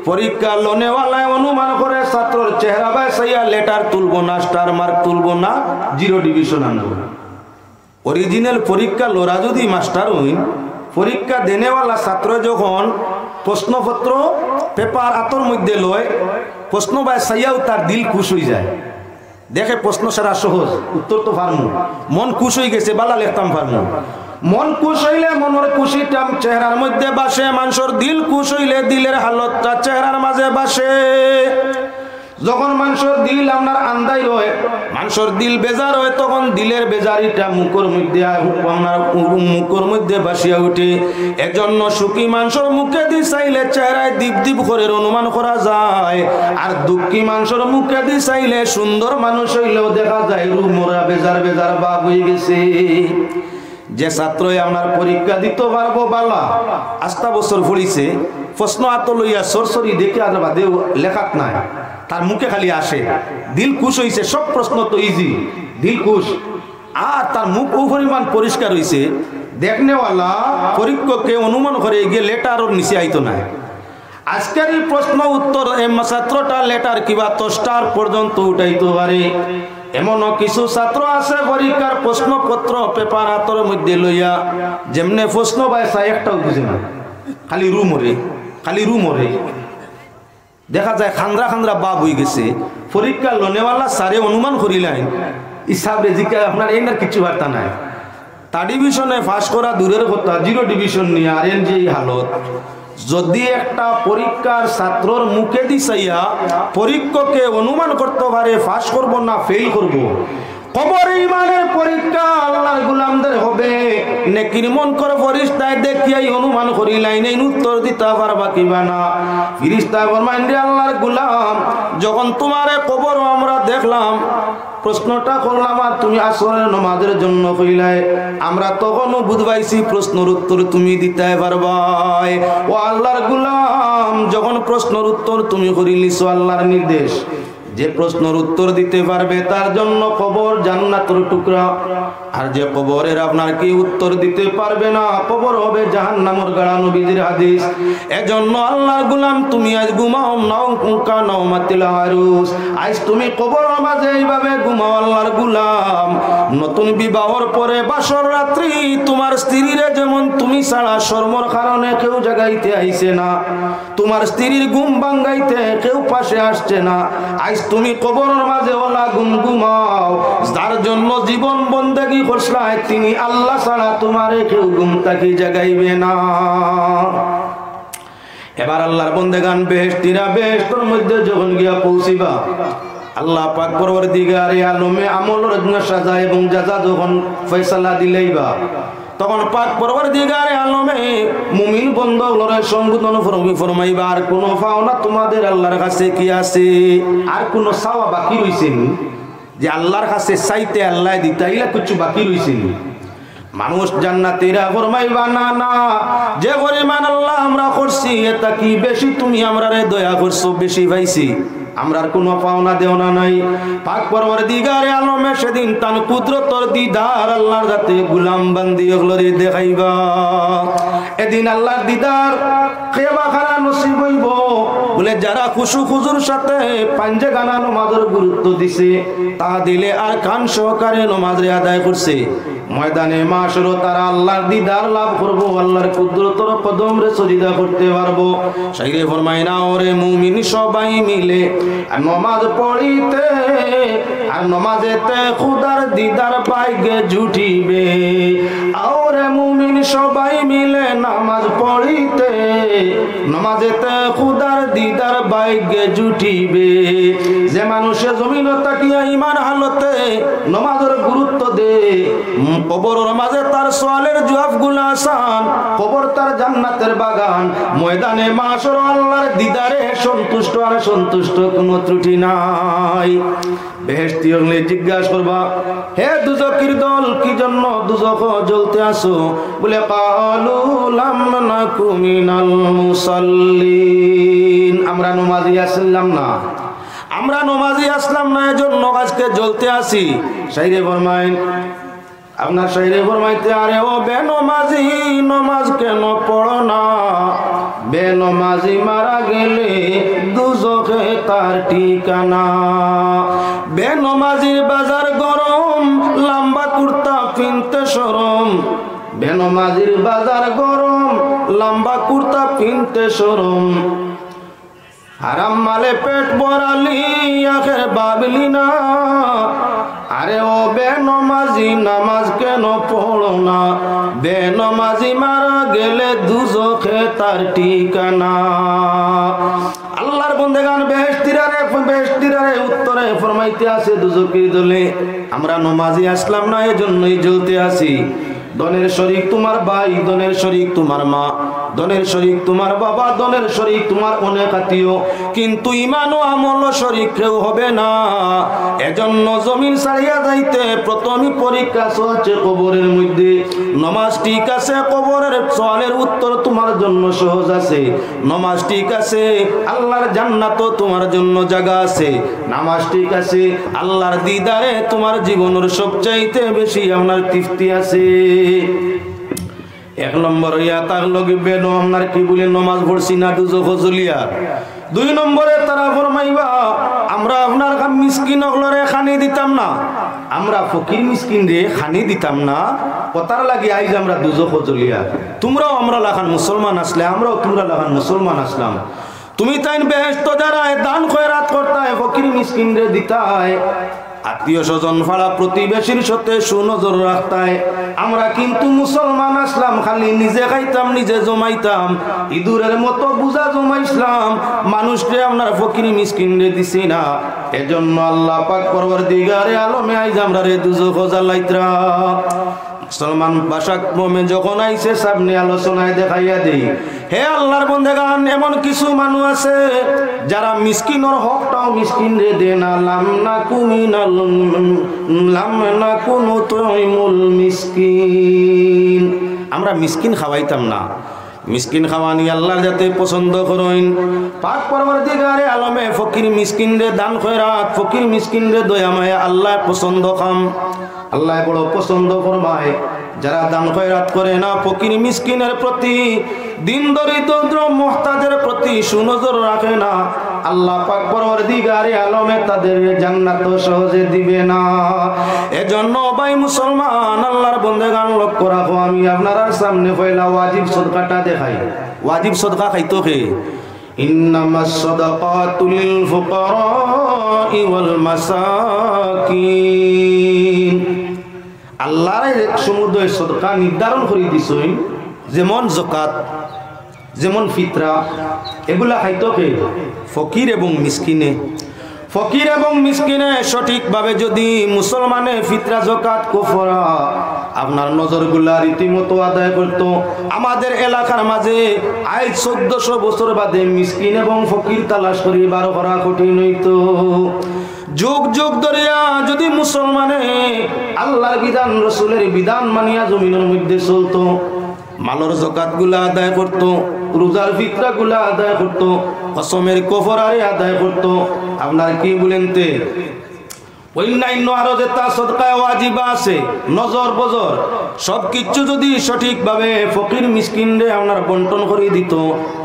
পরীক্ষা লোনেওয়ালায় অনুমান করে ছাত্রর চেহারা বাসাইয়া লেটার তুলবো না, স্টার মার্ক তুলবো না, জিরো ডিভিশন আনবো। অরিজিনাল পরীক্ষা লোরা যদি মাস্টার হইন, পরীক্ষা দেনেওয়ালা ছাত্র যখন প্রশ্নপত্র পেপার হাতের মধ্যে লয়, প্রশ্ন বা চাইয়াও তার দিল খুশ হয়ে যায়। দেখে প্রশ্ন সারা সহজ, উত্তর তো পারমু, মন খুশ হয়ে গেছে, বালা লিখতাম পারমু। মন খুশ হইলে মনের খুশিটা চেহারার মধ্যে বাসে, মানুষের দিল খুশ হইলে দিলের হালতটা চেহারার মাঝে বাসে। যখন মানুষের দিল আপনার আন্দাই হয়, মানুষের দিল বেজার হয়, তখন দিলের বেজারিটা মুখের মধ্যে আপনার মুখের মধ্যে বাসিয়া উঠে। এজন্য সুখী মানুষের মুখে দি চাইলে চেহারায় দীপ দীপ করে অনুমান করা যায়, আর দুঃখী মানুষের মুখে দি চাইলে সুন্দর মানুষ হইলেও দেখা যায় রুমরা বেজার বেজার ভাব হয়ে গেছে। যে ছাত্রই আপনার পরীক্ষা দিতে পারবো বালা, আস্তা বছর পড়িছে, প্রশ্ন হাত লইয়া সরসরি দেখে আর বাদে লেখাত নাই, তার মুখে খালি আসে, দিল খুশ হইছে, সব প্রশ্ন তো ইজি, দিল খুশ, আর তার মুখ ও পরিমাণ পরিষ্কার হইছে, দেখনেওয়ালা পরীক্ষককে অনুমান করে গিয়ে লেটার ওর নিচে আইতো না। আজকের এই প্রশ্ন উত্তর ছাত্রটা লেটার কিবা 10টার পর্যন্ত উঠাইতে পারে। এমনও কিছু ছাত্র আছে পরীক্ষার প্রশ্নপত্র পেপার হাতের মধ্যে লইয়া যেমনে প্রশ্ন বাইসা একটাও বুঝে না, খালি রুমরে খালি রুমরে, দেখা যায় খান্দ্রা খান্দ্রা বাপ হয়ে গেছে। পরীক্ষা লনেওয়ালা সারে অনুমান করিলেন হিসাবে জিজ্ঞা আপনার এই না কিছু বার্তা নাই, তা ডিভিশনে পাস করা দূরের কথা, 0 ডিভিশন নিয়ে আর যে হালত। যদি একটা পরীক্ষার ছাত্রর মুখে দিছাইয়া পরীক্ষককে অনুমান করতে পারে পাস করব না ফেল করব, কবরে ইমানের পরীক্ষা আল্লাহর গোলামদের হবে। নেকির মনকর ফেরেশতায় দেখিয়াই অনুমান করিলাইন এই উত্তর দিতে পারবা কিবা না। ফেরেশতা ফরমাইন রে আল্লাহর গোলাম, যখন তোমারে কবর আমরা দেখলাম, প্রশ্নটা করলাম আর তুমি আসরের নামাজের জন্য কইলাই, আমরা তখনও বুঝবাইছি প্রশ্নের উত্তর তুমি দিতে পারবাই। ও আল্লাহর গোলাম, যখন প্রশ্নের উত্তর তুমি করিলিছো আল্লাহর নির্দেশ, যে প্রশ্নের উত্তর দিতে পারবে তার জন্য কবর জান্নাতের টুকরা, আর যে কবরের আপনার কি উত্তর দিতে পারবে না কবর হবে জাহান্নামের গাড়া, নবীজির হাদিস। এজন্য আল্লাহর গোলাম তুমি আজ ঘুমাও নাও কুকা নাও মাতিল আরুস, আজ তুমি কবরের মাঝে এইভাবে ঘুমাও আল্লাহর গোলাম। নতুন বিবাহর পরে বাসর রাত্রি তোমার স্ত্রীরে যেমন তুমি ছাড়া শর্মর কারণে কেউ জাগাইতে আইছে না, তোমার স্ত্রীর ঘুম ভাঙ্গাইতে কেউ পাশে আসছে না, আজ তুমি কবরের মাঝে ওলা ঘুমাও, যার জন্য জীবন বন্দেগী করছলাই তিনি আল্লাহ ছাড়া তোমারে কেউ ঘুম থাকি জাগাইবে না। এবার আল্লাহর বন্দেগান বেহেশতীরা বেহেশতের মধ্যে যখন গিয়া পৌঁছিবা, আল্লাহ পাক পরওয়ারদিগার আলমে আমলের সাজা এবং জাযা যখন ফয়সালা দিলেইবা, তখন পাক পরওয়ারদিগার আলমে মুমিন বন্ধুগুলোর সম্বোধন ফরমাইবা, আর কোন পাওনা তোমাদের আল্লাহর কাছে কি আছে? আর কোন চাওয়া বাকি রইছে যে আল্লাহর কাছে চাইতে আল্লাহ দিতে ইলা কিছু বাকি রইছে? মানুষ জান্নাতীরা ফরমাইবা না না, যে পরিমাণ আল্লাহ আমরা করছি এটা কি বেশি তুমি আমরারে দয়া করছো, বেশি পাইছি, আমরার কোনো পাওনা দেওনা নাই। পাক পরওয়ারদিগার আলমে সেদিন তান কুদরতর দিদার আল্লাহর যাতে গোলাম বান্দি ওগুলোরে দেখাইবা। এদিন আল্লাহর দিদার কেবা খানা নসিব হইব বলে যারা খুশু খুজুর সাথে পাঞ্জে গানা নমাজের গুরুত্ব দিছে, তা দিলে আর কান সহকারে নমাজে আদায় করছে, ময়দানে মাশরও তারা আল্লাহর দিদার লাভ করবো, আল্লাহর কুদরতর কদম রে সজদা করতে পারবো। শাইরে ফরমায় না ওরে মুমিন সবাই মিলে আর নমাজ পড়িতে, আর নমাজেতে খুদার দিদার পাইগে জুটিবে। ওরে মুমিন সবাই মিলে নামাজ পড়িতে, নমাজেতে খুদার দিদার বাইগে জুটিবে। যে মানুষে জমিন তাকিয়া ইমান হালতে নমাজের গুরুত্ব দে, কবরের মাঝে তার সওয়ালের জবাবগুলো আসান, কবর তার জান্নাতের বাগান, ময়দানে মাশর আল্লাহর দিদারে সন্তুষ্ট আর সন্তুষ্ট কোনো ত্রুটি নাই। বেহেশতি হলে জিজ্ঞাসা করবা, হে দুজকির দল কি জন্য দুজখ জ্বলতে আসো? বলে কালু লাম নাকু মিনাল মুসাল্লিন, আমরা নমাজি আসলাম না, আমরা নমাজি আসলাম না, এজন্য আজকে জ্বলতে আসি। শাইরে ফরমাইন আপনার শাইরে ফরমাইতে, আরে ও বেনমাজি নমাজ কেন পড়ো না? বেনমাজি মারা গেলে দুজখে তার ঠিকানা। বেনমাজির বাজার গরম, লম্বা কুর্তা পিনতে শরম, বেনমাজির বাজার গরম, লম্বা কুর্তা পিনতে শরম। হারাম মালে পেট ভরালি আখের ভাবলি না, আরে ও বেনমাজি নামাজ কেন পড়ো না? বেনমাজি মারা গেলে দুজখে তার ঠিকানা। আল্লাহর বন্দেগান বেহেশতিরারে উত্তরে ফরমাইতে আছে দুজকের দলে, আমরা নমাজি আসলাম না, এজন্যই জ্বলতে আসি। দনের শরীক তোমার ভাই, দনের শরীক তোমার মা, দনের শরীক তোমার বাবা, দনের শরীক তোমার অনেক আত্মীয়, কিন্তু ইমান ও আমল শরীক কেউ হবে না। এজন্য জমিন ছাড়িয়া যাইতে প্রথমই পরীক্ষা চলছে কবরের মধ্যে। নমাজ ঠিক আছে, কবরের সওয়ালের উত্তর তোমার জন্য সহজ আছে। নমাজ ঠিক আছে, আল্লাহর জান্নাতও তোমার জন্য জায়গা আছে। নামাজ ঠিক আছে, আল্লাহর দিদারে তোমার জীবনের সবচাইতে বেশি আপনার তৃপ্তি আছে। এক নম্বর ইয়া তার লগে বেনো আপনার কি বলে নমাজ পড়ছি না দুজখ জ্বলিয়া। দুই নম্বরে তারা ফরমাইবা আমরা আপনার মিসকিন হলরে খানি দিতাম না, আমরা ফকির মিসকিন রে খানি দিতাম না, কথার লাগে আইজ আমরা দুজখ জ্বলিয়া। তোমরাও আমরা লাখান মুসলমান আসলে, আমরাও তোমরা লাখান মুসলমান আসলাম। তুমি তাই বেহেশত যারা দান খয়রাত করতায়, ফকির মিসকিন রে দিতায়, আত্মীয় স্বজন ফাড়া প্রতিবেশীর সাথে সুনজর রাখতায়। আমরা কিন্তু মুসলমান আসলাম খালি নিজে খাইতাম, নিজে জমাইতাম, ইঁদুরের মতো বুঝা জমাইছিলাম, মানুষকে আপনার ফকির মিসকিন রে দিছি না। এজন্য আল্লাহ পাক পরওয়ারদিগারে আলমে আইজ আমরা রে দুজখ জ্বালাইতরা। মুসলমান ভাষাক মমে যখন আইছে সামনে আলোচনায় দেখাইয়া দেই, হে আল্লাহর বন্দেগান, এমন কিছু মানুষ আছে যারা মিসকিনের হকটাও মিসকিন রে দে না। লাম না কুনু তুইমুল মিসকিন, আমরা মিসকিন খাওয়াইতাম না। মিসকিন খাওয়ানি আল্লাহর যাতে পছন্দ করেন। পাক পরওয়ারদিগারে আলমে ফকির মিসকিন রে দান খয়রাত, ফকির মিসকিন রে দয়া মায়া আল্লাহ পছন্দ খাম, আল্লাহ বড় পছন্দ ফরমায়। যারা দান খয়রাত করে না, ফকির মিসকিনের প্রতি, দিন দরিদ্র মুহতাজের প্রতি সুনজর রাখে না, আল্লাহ পাক পরওয়ারদিগারে আলমে তাদের জান্নাত সহজে দিবে না। এজন্য ভাই মুসলমান আল্লাহর বন্দেগান লক্ষ্য রাখো, আমি আপনার সামনে পয়লা ওয়াজিব সদকাটা দেখাই। ওয়াজিব সদকা খাইতো কে? ইন্নামাস সাদাকাতু লিল ফুকারাই ওয়াল মাসাকিন। আল্লাহর সমুদয় সদকা নির্ধারণ করে দিছেন, যেমন যাকাত, যেমন ফিতরা, এগুলা খাইতো কে? ফকির এবং মিসকিনে। ফকির এবং মিসকিনে সঠিকভাবে যদি মুসলমানে ফিতরা যাকাত কুফরা আপনার নজরগুলা রীতিমতো আদায় করত, আমাদের এলাকার মাঝে আজ 1400 বছর বাদে মিসকিন এবং ফকির তালাশ করি বার করা কঠিন হইত। যুগ যুগ ধরিয়া যদি মুসলমানে আল্লাহর বিধান রসুলের বিধান মানিয়া জমিনের মধ্যে চলতো, মালর যাকাত গুলা আদায় করত, রোজার ফিতরা গুলা আদায় করত, কসমের কফরারে আদায় করত, আপনার কি বলেন তে অন্যান্য আরো যে তা সদকায় ওয়াজিবা আছে, নজর বজর সবকিছু যদি সঠিকভাবে ফকির মিসকিনরে আপনার বন্টন করে দিত,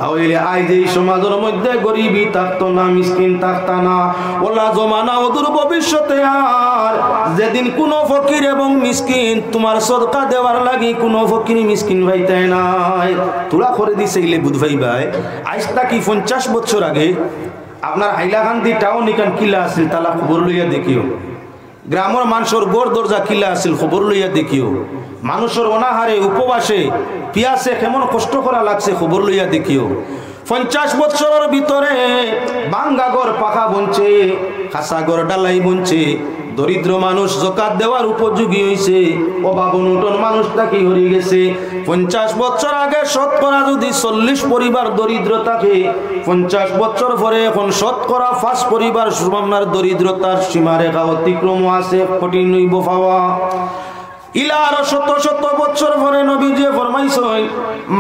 তাহলে আজ এই সমাজের মধ্যে গরিবই থাকতো না, মিসকিন থাকতো না। ওলা জমানা অদূর ভবিষ্যতে আর যেদিন কোনো ফকির এবং মিসকিন তোমার সদকা দেওয়ার লাগি কোনো ফকির মিসকিন ভাইতে নাই, তোলা করে দিছে ইলে বুধ ভাই ভাই। আজ তাকি 50 বছর আগে আপনার হাইলাকান্দি টাউন এখান কিলা আছিল, তালা খবর লইয়া দেখিও। গ্রামের মানুষের গোর দরজা কিলা আছিল, খবর লইয়া দেখিও। মানুষের অনাহারে উপবাসে পিয়াসে কেমন কষ্ট করা লাগছে, খবর লইয়া দেখিও। 50 বছরের ভিতরে বাঙ্গাগর পাখা বনছে, খাসাগর ডালাই বনছে, দরিদ্র মানুষ যাকাত দেওয়ার উপযোগী হয়েছে, অভাব অনটন মানুষটা কি হয়ে গেছে। 50 বছর আগে শতকরা যদি 40 পরিবার দরিদ্র থাকে, 50 বছর পরে এখন শতকরা 5 পরিবার আপনার দরিদ্রতার সীমারেখা অতিক্রম আছে, কঠিন হইব পাওয়া। ইলা আরো 100 বছর পরে নবীজি ফরমাইছেন,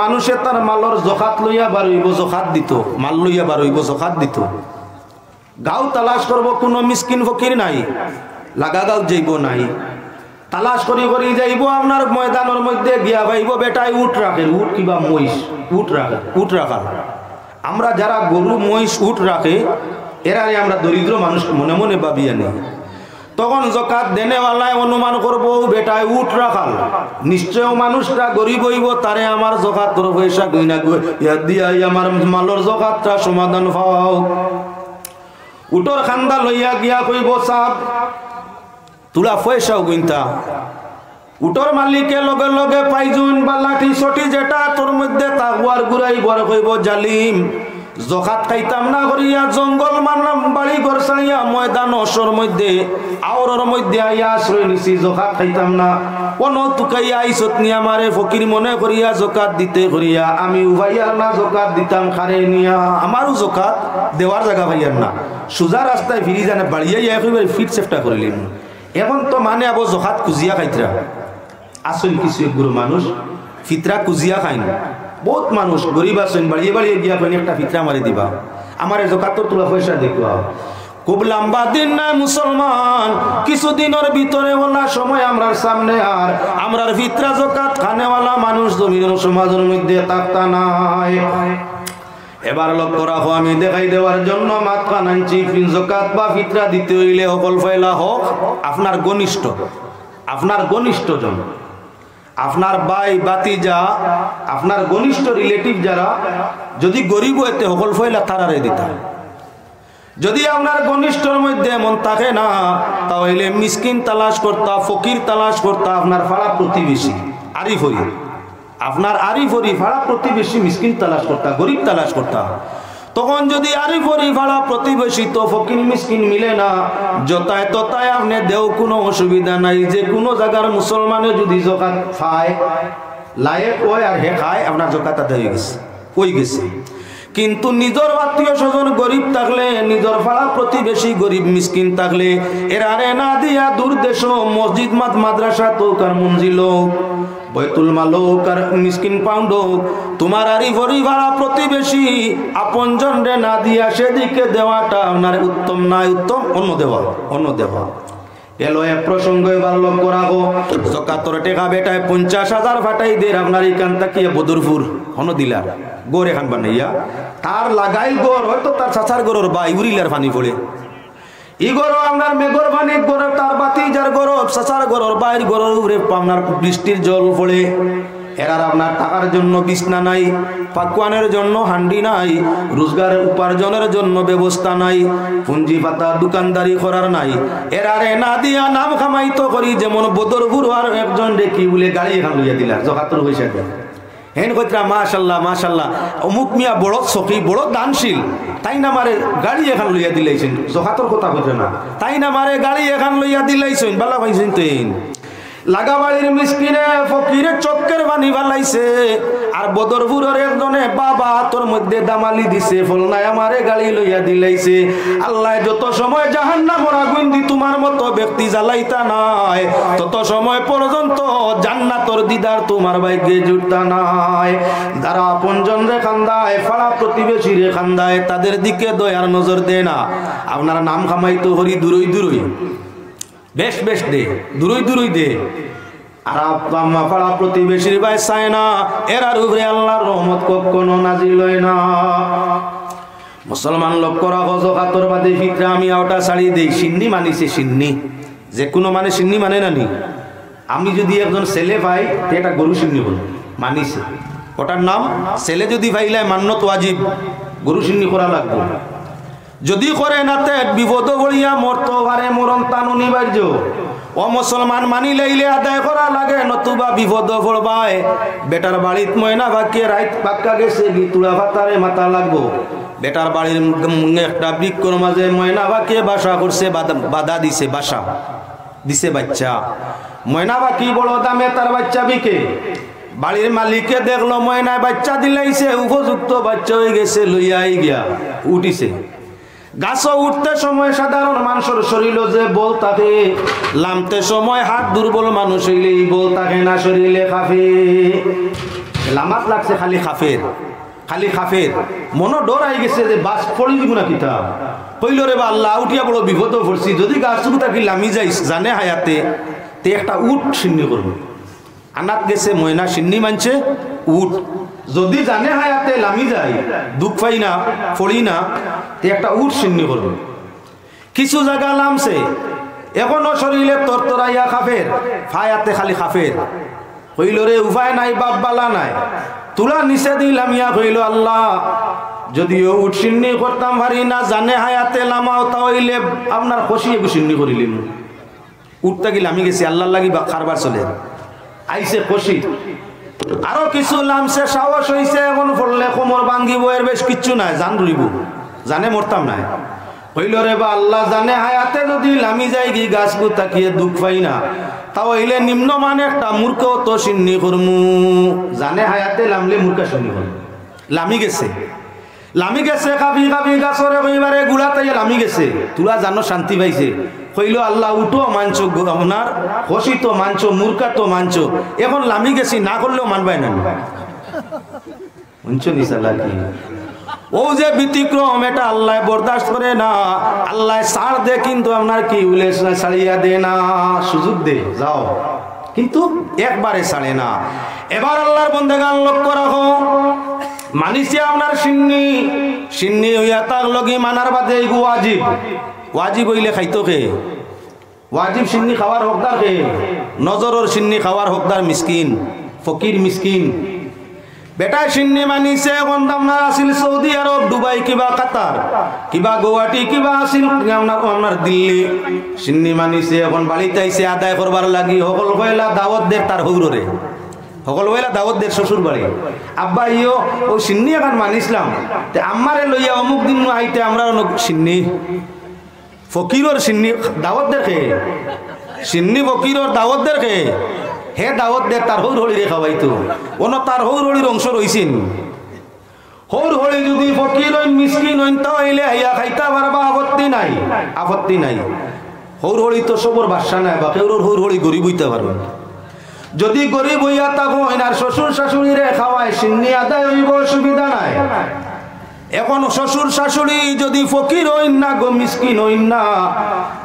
মানুষে তার মালর যাকাত লইয়া বার হইব, যাকাত দিত, মাল লইয়া বার হইব, যাকাত দিত। গাঁও তালাশ করব, কোনো মিসকিন ফকির নাই, লাগা গাঁও যাইব নাই, তালাশ করি করি যাইব আপনার ময়দানের মধ্যে গিয়া পাইব বেটাই উট রাখে, উট কিবা মহিষ, উট রাখে, উট রাখা। আমরা যারা গরু মহিষ উট রাখে, এরারে আমরা দরিদ্র মানুষ মনে মনে ভাবি আনি। তখন জকাত দেনেওয়ালায় অনুমান করবো বেটায় উঠ রাখাল, নিশ্চয় মানুষটা গরিব হইব, তারে আমার জকাতর পয়সা গইনা দিয়া আমার মালর জকাতটা সমাধান পাও। উটর খান্দা লইয়া গিয়া কইব সাব তুলা পয়সাও গুনতা। উটর মালিকে লগে লগে পাইজুন বা লাঠি সটি যেটা তোর মধ্যে তাগুয়ার গুড়াই বর কইব জালিম, জকাত খাইতাম না করিয়া জঙ্গল মানলাম বাড়ি ঘর ছাড়িয়া ময়দান অসর মধ্যে আওরের মধ্যে আইয়া আশ্রয় নিছি, জকাত খাইতাম না কোন তুকাইয়া আইসত নিয়া মারে ফকির মনে করিয়া জকাত দিতে করিয়া আমি উভাইয়ার না জকাত দিতাম খারে নিয়া, আমারও জকাত দেওয়ার জায়গা ভাইয়ার না, সোজা রাস্তায় ফিরি জানে বাড়িয়া একেবারে ফিট চেষ্টা করিলেন। এখন তো মানে আবো জকাত কুজিয়া খাইতরা আসল কিছু গুরু মানুষ ফিতরা কুজিয়া খাই না, বহুত মানুষ গরিব আছেন বাড়িয়ে বাড়িয়ে গিয়া কইন একটা ফিতরা মারি দিবা, আমার জকাতর তোলা পয়সা দেখবা। খুব লম্বা দিন নাই মুসলমান, কিছুদিনের ভিতরে ওলা সময় আমরার সামনে আর আমরার ফিতরা জকাত খানেওয়ালা মানুষ জমিনের সমাজের মধ্যে থাকতা নাই। এবার লক্ষ্য রাখো, আমি দেখাই দেওয়ার জন্য মাথা নাইছি জকাত বা ফিতরা দিতে হইলে সকল ফয়লা হোক আপনার ঘনিষ্ঠ, আপনার ঘনিষ্ঠজন, আপনার ভাই বাতিজা, আপনার ঘনিষ্ঠ রিলেটিভ যারা যদি গরিব হইতে সকল ফয়লা তারারে দিতা। যদি আপনার ঘনিষ্ঠর মধ্যে এমন থাকে না তাহলে মিসকিন তালাশ করতা, ফকির তালাশ করতা, আপনার ফাড়া প্রতিবেশী আরিফরি, আপনার আরিফরি ফাড়া প্রতিবেশী মিসকিন তালাশ করতা, গরিব তালাশ করতা। তখন যদি আরিফরি ফাড়া প্রতিবেশী তো ফকির মিসকিন মিলে না, যতায় ততায় আপনি দেও কোনো অসুবিধা নাই। যে কোনো জায়গার মুসলমানে যদি জকাত খায় লায়েক হয় আর হে খায় আপনার জকাত আদায় হয়ে গেছে, ওই গেছে। কিন্তু নিজের আত্মীয় স্বজন গরিব থাকলে, নিজের পাড়া প্রতিবেশী গরিব মিসকিন থাকলে এরারে না দিয়া দূর দেশ মসজিদ মাদ্রাসা তো কার মঞ্জিল বৈতুল মাল কার মিসকিন পাউন্ড তোমার আরি ভরি ভাড়া প্রতিবেশী আপনজন রে না দিয়া সেদিকে দেওয়াটা আপনার উত্তম নাই, উত্তম অন্য দেওয়া, অন্য দেওয়া। এলো এক প্রসঙ্গ এবার লক্ষ্য রাখো, জকাতর টেকা বেটায় 50,000 ফাটাই দের আপনার এখান তাকিয়ে বদরপুর হন দিলার গোর এখান বানাইয়া তার লাগাই গোর হয়তো তার চাচার গোরর বা ইউরিলার পানি পড়ে ই গরো আপনার মেঘর পানি গরব তার বাতি যার গরব চাচার গরর বাইর গরর উপরে আপনার বৃষ্টির জল পড়ে। এরার আপনার টাকার জন্য বিছনা নাই, পাকুয়ানের জন্য হান্ডি নাই, রোজগারের উপার্জনের জন্য ব্যবস্থা নাই, পুঞ্জি পাতা দোকানদারি করার নাই। এরারে না দিয়া নাম খামাইতো করি যেমন বদরপুর আর একজন রেখি বলে গাড়ি এখান লইয়া দিলার জকাতর পয়সা দেয়। হেন কইতরা মাশাল্লাহ মাশাল্লাহ অমুক মিয়া বড় সখী বড় দানশীল, তাই না মারে গাড়ি এখান লইয়া দিলাইছেন, জকাতর কথা কইছে না, তাই না মারে গাড়ি এখান লইয়া দিলাইছেন, বালা পাইছেন তেন লাগাবাড়ির মিসকিনে ফকিরে চক্কের বানি বালাইছে আর বদরপুরের একজনে বাবা তোর মধ্যে দামালি দিছে ফলনায় আমারে গাড়ি লইয়া দিলাইছে। আল্লাহ যত সময় জাহান্নামের আগুন দি তোমার মতো ব্যক্তি জ্বালাইতা নাই তত সময় পর্যন্ত জান্নাতের দিদার তোমার ভাগ্যে জুটতা নাই। যারা আপনজন রে খান্দায়, পাড়া প্রতিবেশী রে খান্দায়, তাদের দিকে দয়ার নজর দেয় না। আপনার নাম খামাইতো হরি দূরই দূরই বেশ বেশ দে, দূরই দূরই দে, আর আম্মা পাড়া প্রতিবেশীর ভাই চায় না, এরার উপরে আল্লাহর রহমত কখনো নাজিল হয় না। মুসলমান লক্ষ্য রাখো, জকাতর বাদে ফিতরা আমি ওটা ছাড়ি দেই। সিন্নি মানিছে, সিন্নি যে কোনো মানে সিন্নি মানে নানি। আমি যদি একজন ছেলে পাই এটা গরু সিন্নি বল মানিছে, ওটার নাম ছেলে যদি পাইলে মান্যত ওয়াজিব, গরু সিন্নি করা লাগবে। যদি করে নাতে বিপদ বলিয়া মরত পারে, মরণ তান অনিবার্য। ও মুসলমান মানি লাইলে আদায় করা লাগে, নতুবা বিপদ পড়বায়। বেটার বাড়িত ময়না ভাগিয়ে রাইত পাক্কা গেছে, তুলা ভাতারে মাথা লাগবো। বেটার বাড়ির একটা বৃক্ষর মাঝে ময়না ভাগিয়ে বাসা করছে, বাধা দিছে, বাসা দিছে বাচ্চা। ময়না ভাগি বড় দামে তার বাচ্চা বিকে। বাড়ির মালিককে দেখলো ময়নায় বাচ্চা দিলাইছে, উপযুক্ত বাচ্চা হয়ে গেছে, লইয়াই গিয়া উঠিছে। গাছ উঠতে সময় সাধারণ মানুষের শরীর যে বল থাকে, লামতে সময় হাত দুর্বল মানুষ হইলে বল থাকে না, শরীরে খাফে লামাত লাগছে, খালি খাফের, খালি খাফের। মনো ডর আই গেছে যে বাস পড়ি দিব না কিতা কইল রে বা আল্লাহ উঠিয়া বড় বিপদ পড়ছি, যদি গাছ থাকি লামি যাইস জানে হায়াতে তে একটা উঠ সিন্নি করবো। আনাত গেছে ময়না সিন্নি মানছে উঠ, যদি জানে হায়াতে লামি যায় দুঃখ পাই না পড়ি না তে একটা উঠ সিন্নি করবে। কিছু জায়গা লামছে, এখনো শরীরে তরতরাইয়া খাফের, ফায়াতে খালি খাফের। হইল রে উপায় নাই, বাপ বালা নাই, তুলা নিচে দিলাম ইয়া হইল আল্লাহ যদিও উঠসিন্নি করতাম পারি না, জানে হায়াতে লামাও তাহলে আপনার খসিয়ে গুসিন্নি করিলিম। উঠতে গেলে আমি গেছি আল্লাহ লাগি কারবার চলে আইসে খসি, আরো কিছু লামছে, সাহস হইছে, এখন পড়লে কোমর ভাঙ্গিব, এর বেশ কিচ্ছু নাই, জান ধরিব, জানে মরতাম নাই। হইল রে বা আল্লাহ জানে হায়াতে যদি লামি যাই গি গাছ গু তাকিয়ে দুঃখ পাই না, তাও হইলে নিম্নমান একটা মূর্খ তো সিন্নি করমু। জানে হায়াতে লামলে মূর্খা সিন্নি করমু। লামি গেছে, লামি গেছে, কাবি কাবি গাছরে কইবারে গুড়া তাই লামি গেছে, তুলা জানো শান্তি পাইছে। কইল আল্লাহ উঠো মানছ, আপনার হসি তো মানছ, মূর্খা তো মানছ, এখন লামি গেছি না করলেও মানবাই না। শুনছো নিশালা কি ও যে ব্যতিক্রম, এটা আল্লাহ বরদাস্ত করে না। আল্লাহ ছাড় দে কিন্তু আপনার কি উলে ছাড়িয়া দে না, সুযোগ দে যাও, কিন্তু একবারে ছাড়ে না। এবার আল্লাহর বন্দেগান লক্ষ্য রাখো, মানিছে আপনার সিন্নি, সিন্নি হইয়া তার লগি মানার বাদে এই ওয়াজিব, ওয়াজিব হইলে খাইতো কে? ওয়াজিব সিন্নি খাওয়ার হকদার কে? নজরের সিন্নি খাওয়ার হকদার মিসকিন, ফকির মিসকিন। বেটায় সিন্নি মানিছে, এখন আপনার আসিল সৌদি আরব, দুবাই কিবা কাতার কিবা গুয়াহাটি কিবা আসিল আপনার দিল্লি, সিন্নি মানিছে, এখন বাড়িতে আইসে আদায় করবার লাগি সকল কয়লা দাওয়াত দের তার হৌরে, সকল কয়লা দাওয়াত দের শ্বশুর বাড়ি। আব্বা ইও ও সিন্নি এখন মানিসলাম, আমারে লইয়া অমুক দিন আইতে আমরা সিন্নি, ফকিরর সিন্নি দাওয়াত দেখে, সিন্নি ফকিরর দাওয়াত দেখে, হে দাওয়াত দে তার হৌর হলি রে খাওয়াইতো, অন্য তার হৌর হলির অংশ রইছেন। হৌর হলি যদি ফকির হইন মিসকিন হইন তাহলে আইয়া খাইতা পারবা, আপত্তি নাই, আপত্তি নাই। হৌর হলি তো সবর বাসা নাই, বা কেউর হৌর হলি গরিব হইতে পারবেন। যদি গরিব হইয়া থাকো আর শ্বশুর শাশুড়ি রে খাওয়ায়, সিন্নি আদায় হইব, অসুবিধা নাই। এখন শ্বশুর শাশুড়ি যদি ফকির হইন না গো, মিসকিন হইন না,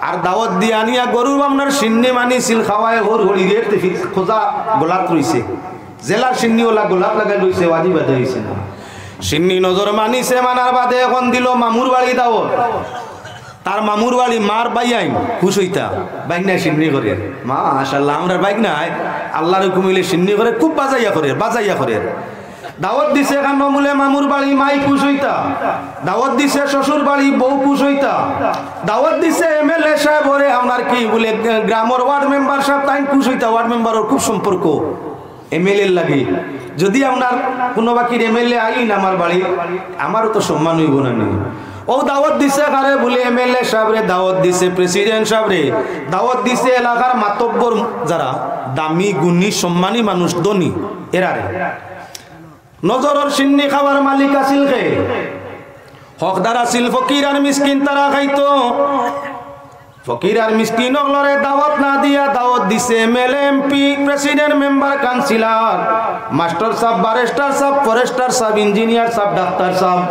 আর দাওয়াত দিয়ে আনিয়া গরুর আপনার সিন্নি মানিছিল খাওয়ায়, হর হরি রে খোঁজা গোলাত রইছে, জেলার সিন্নি ওলা গোলাপ লাগাই রইছে, ওয়াজি বাদে হইছে না। সিন্নি নজর মানিছে, মানার বাদে এখন দিল মামুর বাড়ি দাওয়াত। তার মামুর বাড়ি মার বাইয়াইন খুশ হইতা, বাইক নাই সিন্নি করে, মা মাশাআল্লাহ আমরা বাইক নাই, আল্লাহর হুকুম হইলে সিন্নি করে, খুব বাজাইয়া করে, বাজাইয়া করে। দাওয়াত দিছে এখান বলে মামুর বাড়ি মাই খুশ হইতা, দাওয়াত দিছে শ্বশুর বাড়ি বউ খুশ হইতা, দাওয়াত দিছে এমএলএ সাহেব ওরে আপনার কি বলে গ্রামের ওয়ার্ড মেম্বার সাহেব তাই খুশ হইতা, ওয়ার্ড মেম্বারের খুব সম্পর্ক এমএলএ লাগে। যদি আপনার কোনো বাকির এমএলএ আইন আমার বাড়ি, আমারও তো সম্মান হইব না। ও দাওয়াত দিছে কারে বলে এমএলএ সাহেবরে দাওয়াত দিছে, প্রেসিডেন্ট সাহেবরে দাওয়াত দিছে, এলাকার মাতব্বর যারা দামি গুণী সম্মানী মানুষ ধনী এরারে। নজরের সিন্নি খাওয়ার মালিক আছিল কে? হকদার আছিল ফকির আর মিসকিন, তারা খাইতো। ফকির আর মিসকিন ওগুলোরে দাওয়াত না দিয়া দাওয়াত দিছে MLA, MP, president, member, councillor, master সাহেব, ব্যারিস্টার সাহেব, ফরেস্টার সাহেব, ইঞ্জিনিয়ার সাহেব, ডাক্তার সাহেব।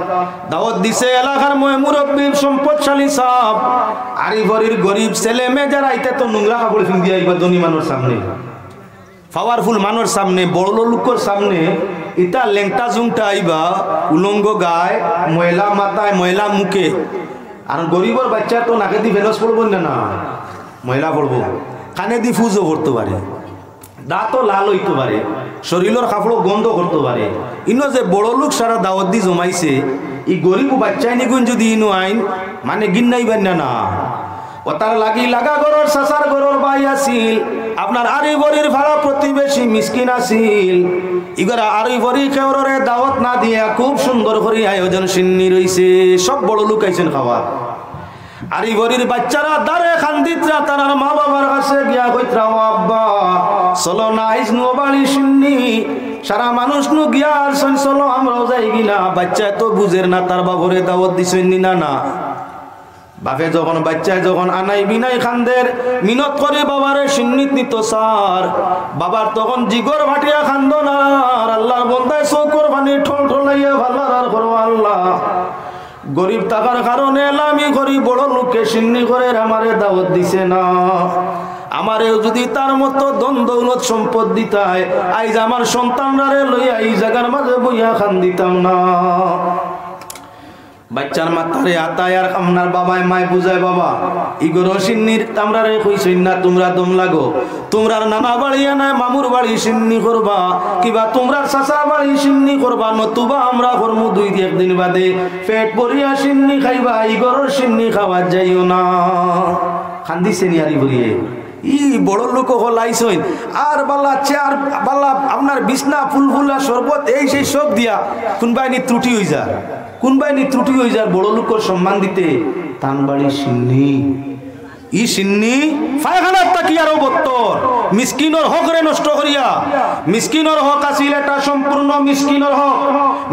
দাওয়াত দিছে এলাকার মুরব্বী, সম্পদশালী সাহেব, আরিবরির গরিব ছেলে মেয়ে যারা আইতে তো নোংরা কাপড় পিন্দিয়া আইবা ধনী মানুষ সামনে, পাওয়ারফুল মানুষ সামনে, বড় লোকের সামনে ইটা লেংটা জুংটা আইবা, উলঙ্গ গায়, ময়লা মাথায়, ময়লা মুখে। আর গরিবর বাচ্চা তো নাকে দি ফেনস পড়ব না, ময়লা পড়বো, কানে দি ফুজও করতে পারে, দাঁতও লাল হইতে পারে, শরীরের কাপড় গন্ধ করতে পারে। ইনো যে বড় লোক সারা দাওয়াত দি জমাইছে, ই গরিব বাচ্চাই নিগুন যদি ইনো আইন মানে গিন্নাইবেন না। ও তার লাগি লাগা গরর সাসার গরর বাই আছিল, আপনার আরিবরির ভাড়া প্রতিবেশী মিসকিন আছিল। ইগরা আরিবরি কেউরে দাওয়াত না দিয়া খুব সুন্দর করে আয়োজন সিন্নি রইছে, সব বড় লোক আইছেন খাওয়া। আরিবরির বাচ্চারা দারে খান্দিতরা তার মা বাবার কাছে গিয়া কইতরা, ও আব্বা চলো না আইস নো বাড়ি সিন্নি, সারা মানুষ নু গিয়া আর চলো আমরাও যাই কিনা। বাচ্চা তো বুঝের না তার বাবরে দাওয়াত দিছেন না না। বাপে যখন বাচ্চায় যখন আনাই বিনাই খান্দের মিনত করে বাবারে সিন্নিত নিত সার, বাবার তখন জিগর ভাটিয়া খান্দ না। আল্লাহর বন্দায় চৌকর পানি ঠল ঠলাইয়া ভাল্লার আর করো আল্লাহ, গরিব থাকার কারণে আমি গরিব বড় লোকে সিন্নি করে আমারে দাওয়াত দিছে না। আমারেও যদি তার মতো ধন দৌলত সম্পদ দিতায়, আইজ আমার সন্তানরা লইয়া এই জায়গার মাঝে বইয়া খান দিতাম না। বাচ্চার মাথারে আতায় আর আপনার বাবায় মায় বুঝায় বাবা ইগোর সিন্নির তোমরা রে কইছেন না তোমরা দম লাগো তোমরার নানা বাড়ি নাই মামুর বাড়ি সিন্নি করবা কিবা তোমরার চাচা বাড়ি সিন্নি করবা নতুবা আমরা করমু 2-1 দিন বাদে পেট ভরিয়া সিন্নি খাইবা ইগোর সিন্নি খাওয়া যাইও না খান্দিছে নিয়ারি ভরিয়ে ই বড় লোক হলাইছেন আর বালা চেয়ার বালা আপনার বিছনা ফুলফুলা শরবত এই সেই সব দিয়া কোনবাইনি ত্রুটি হই যায় কোনবাইনি ত্রুটি হই যায় বড় লোকের সম্মান দিতে তানবাড়ি সিন্নি ই সিন্নি ফায়খানার তাকিয়ারও বত্তর মিসকিনর হক রে নষ্ট করিয়া মিসকিনর হক আছিল এটা সম্পূর্ণ মিসকিনর হক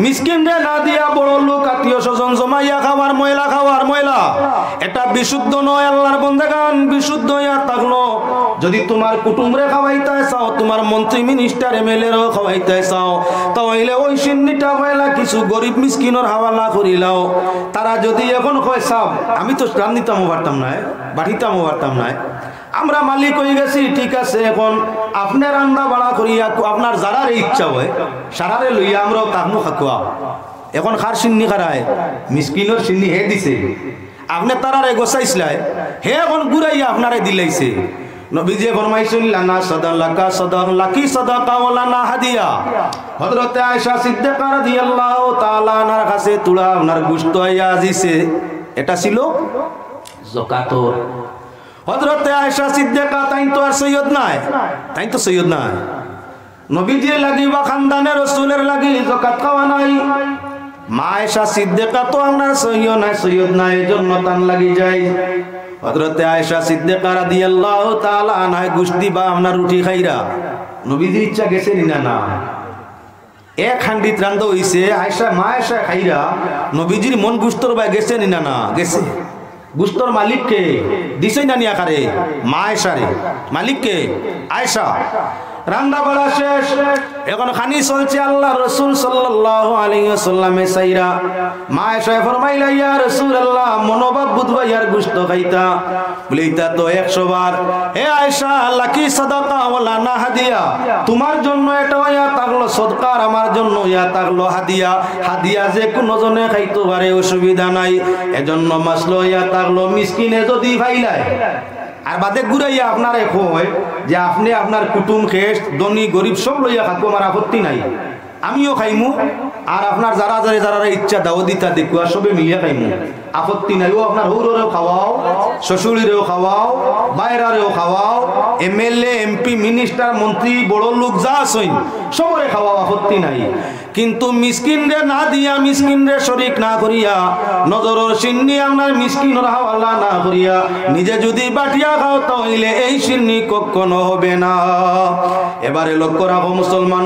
মিসকিন রে না দিয়া বড় লোক আত্মীয় স্বজন জমাইয়া খাওয়ার ময়লা এটা বিশুদ্ধ নয় আল্লাহর বান্দাগান বিশুদ্ধ হইয়া থাকলো যদি তোমার কুটুমরে খাওয়াইতে চাও তোমার মন্ত্রী মিনিস্টার এমএলএ খাওয়াইতে চাও তাহলে ওই সিন্নিটা ময়লা কিছু গরিব মিসকিনর হাওয়ালা করিলাও তারা যদি এখন কয় সাব আমি তো রান্নিতাম পারতাম না বাড়িতামও পারতাম না আমরা মালিক হয়ে গেছি ঠিক আছে এখন আপনার রান্না বাড়া করিয়া আপনার যারার ইচ্ছা হয় সারারে লইয়া আমরাও তাকমু খাকুয়া এখন খার সিন্নি খারায় মিসকিনর সিন্নি হে দিছে আপনি তারারে গোসাইছিলাই হে এখন ঘুরাইয়া আপনারে দিলাইছে নবীজি ফরমাইছেন লানা সাদালাকা সাদালাকি সাদাকা ওয়া লানা হাদিয়া হযরতে আয়েশা সিদ্দিকা রাদিয়াল্লাহু তাআলা আনহার কাছে তুলা আপনার গোশত আইয়া আজিছে এটা ছিল যাকাতর হযরতে আয়েশা সিদ্দিকা তাই তো আর সৈয়দ নাই তাই তো সৈয়দ নাই নবীজি লাগি বা খানদানে রাসূলের লাগি যাকাত খাওয়া নাই মা আয়েশা সিদ্দিকা তো আপনার সৈয়দ নাই এজন্য তান লাগি যায় হযরতে আয়েশা সিদ্দিকা রাদিয়াল্লাহু তাআলা আনহা গোশত দিবা আপনার রুটি খাইরা নবীজির ইচ্ছা গেছে না না এক হান্ডিত রান্দ হইছে আয়েশা মা আয়েশা খাইরা নবীজির মন গোশতর বা গেছে না না গেছে গোশতর মালিক কে দিছই না নিয়া কারে মা আয়েশা রে মালিক কে আয়েশা রান্না বাড়া শেষ এখন খানি চলছে আল্লাহ রাসূল সাল্লাল্লাহু আলাইহি ওয়াসাল্লামে সাইরা মা আয়েশা ফরমাইলা ইয়া রাসূলুল্লাহ মনোভাব বুঝবা ইয়ার গোশত খাইতা বলিতা তো 100 বার হে আয়েশা লাকি সাদাকা ওয়ালা না হাদিয়া তোমার জন্য এটা ইয়া তাগলো সদকা আর আমার জন্য ইয়া তাগলো হাদিয়া হাদিয়া যে কোন জনে খাইতো পারে অসুবিধা নাই এজন্য মাসলো ইয়া তাগলো মিসকিনে যদি ভাইলাই আর বাদে ঘুরাইয়া আপনারে কয় যে আপনি আপনার কুটুম খেস ধনী গরিব সব লইয়া খাকো আমার আপত্তি নাই আমিও খাইমু আর আপনার যারা ইচ্ছা দাও দিতা দেখুয়া সবে মিলিয়া খাইমু আপত্তি নাই ও আপনার হৌরেও খাওয়াও শ্বশুরেও খাওয়াও বাইরারেও খাওয়াও এমএলএ এমপি মিনিস্টার মন্ত্রী বড় লোক যা আছেন সবরে খাওয়াও আপত্তি নাই কিন্তু মিসকিন রে না দিয়া মিসকিন রে শরীক না করিয়া নজরের সিন্নি আপনার মিসকিনের হাওয়ালা না করিয়া নিজে যদি বাটিয়া খাও তাহলে এই সিন্নি কখনো হবে না এবারে লক্ষ্য রাখো মুসলমান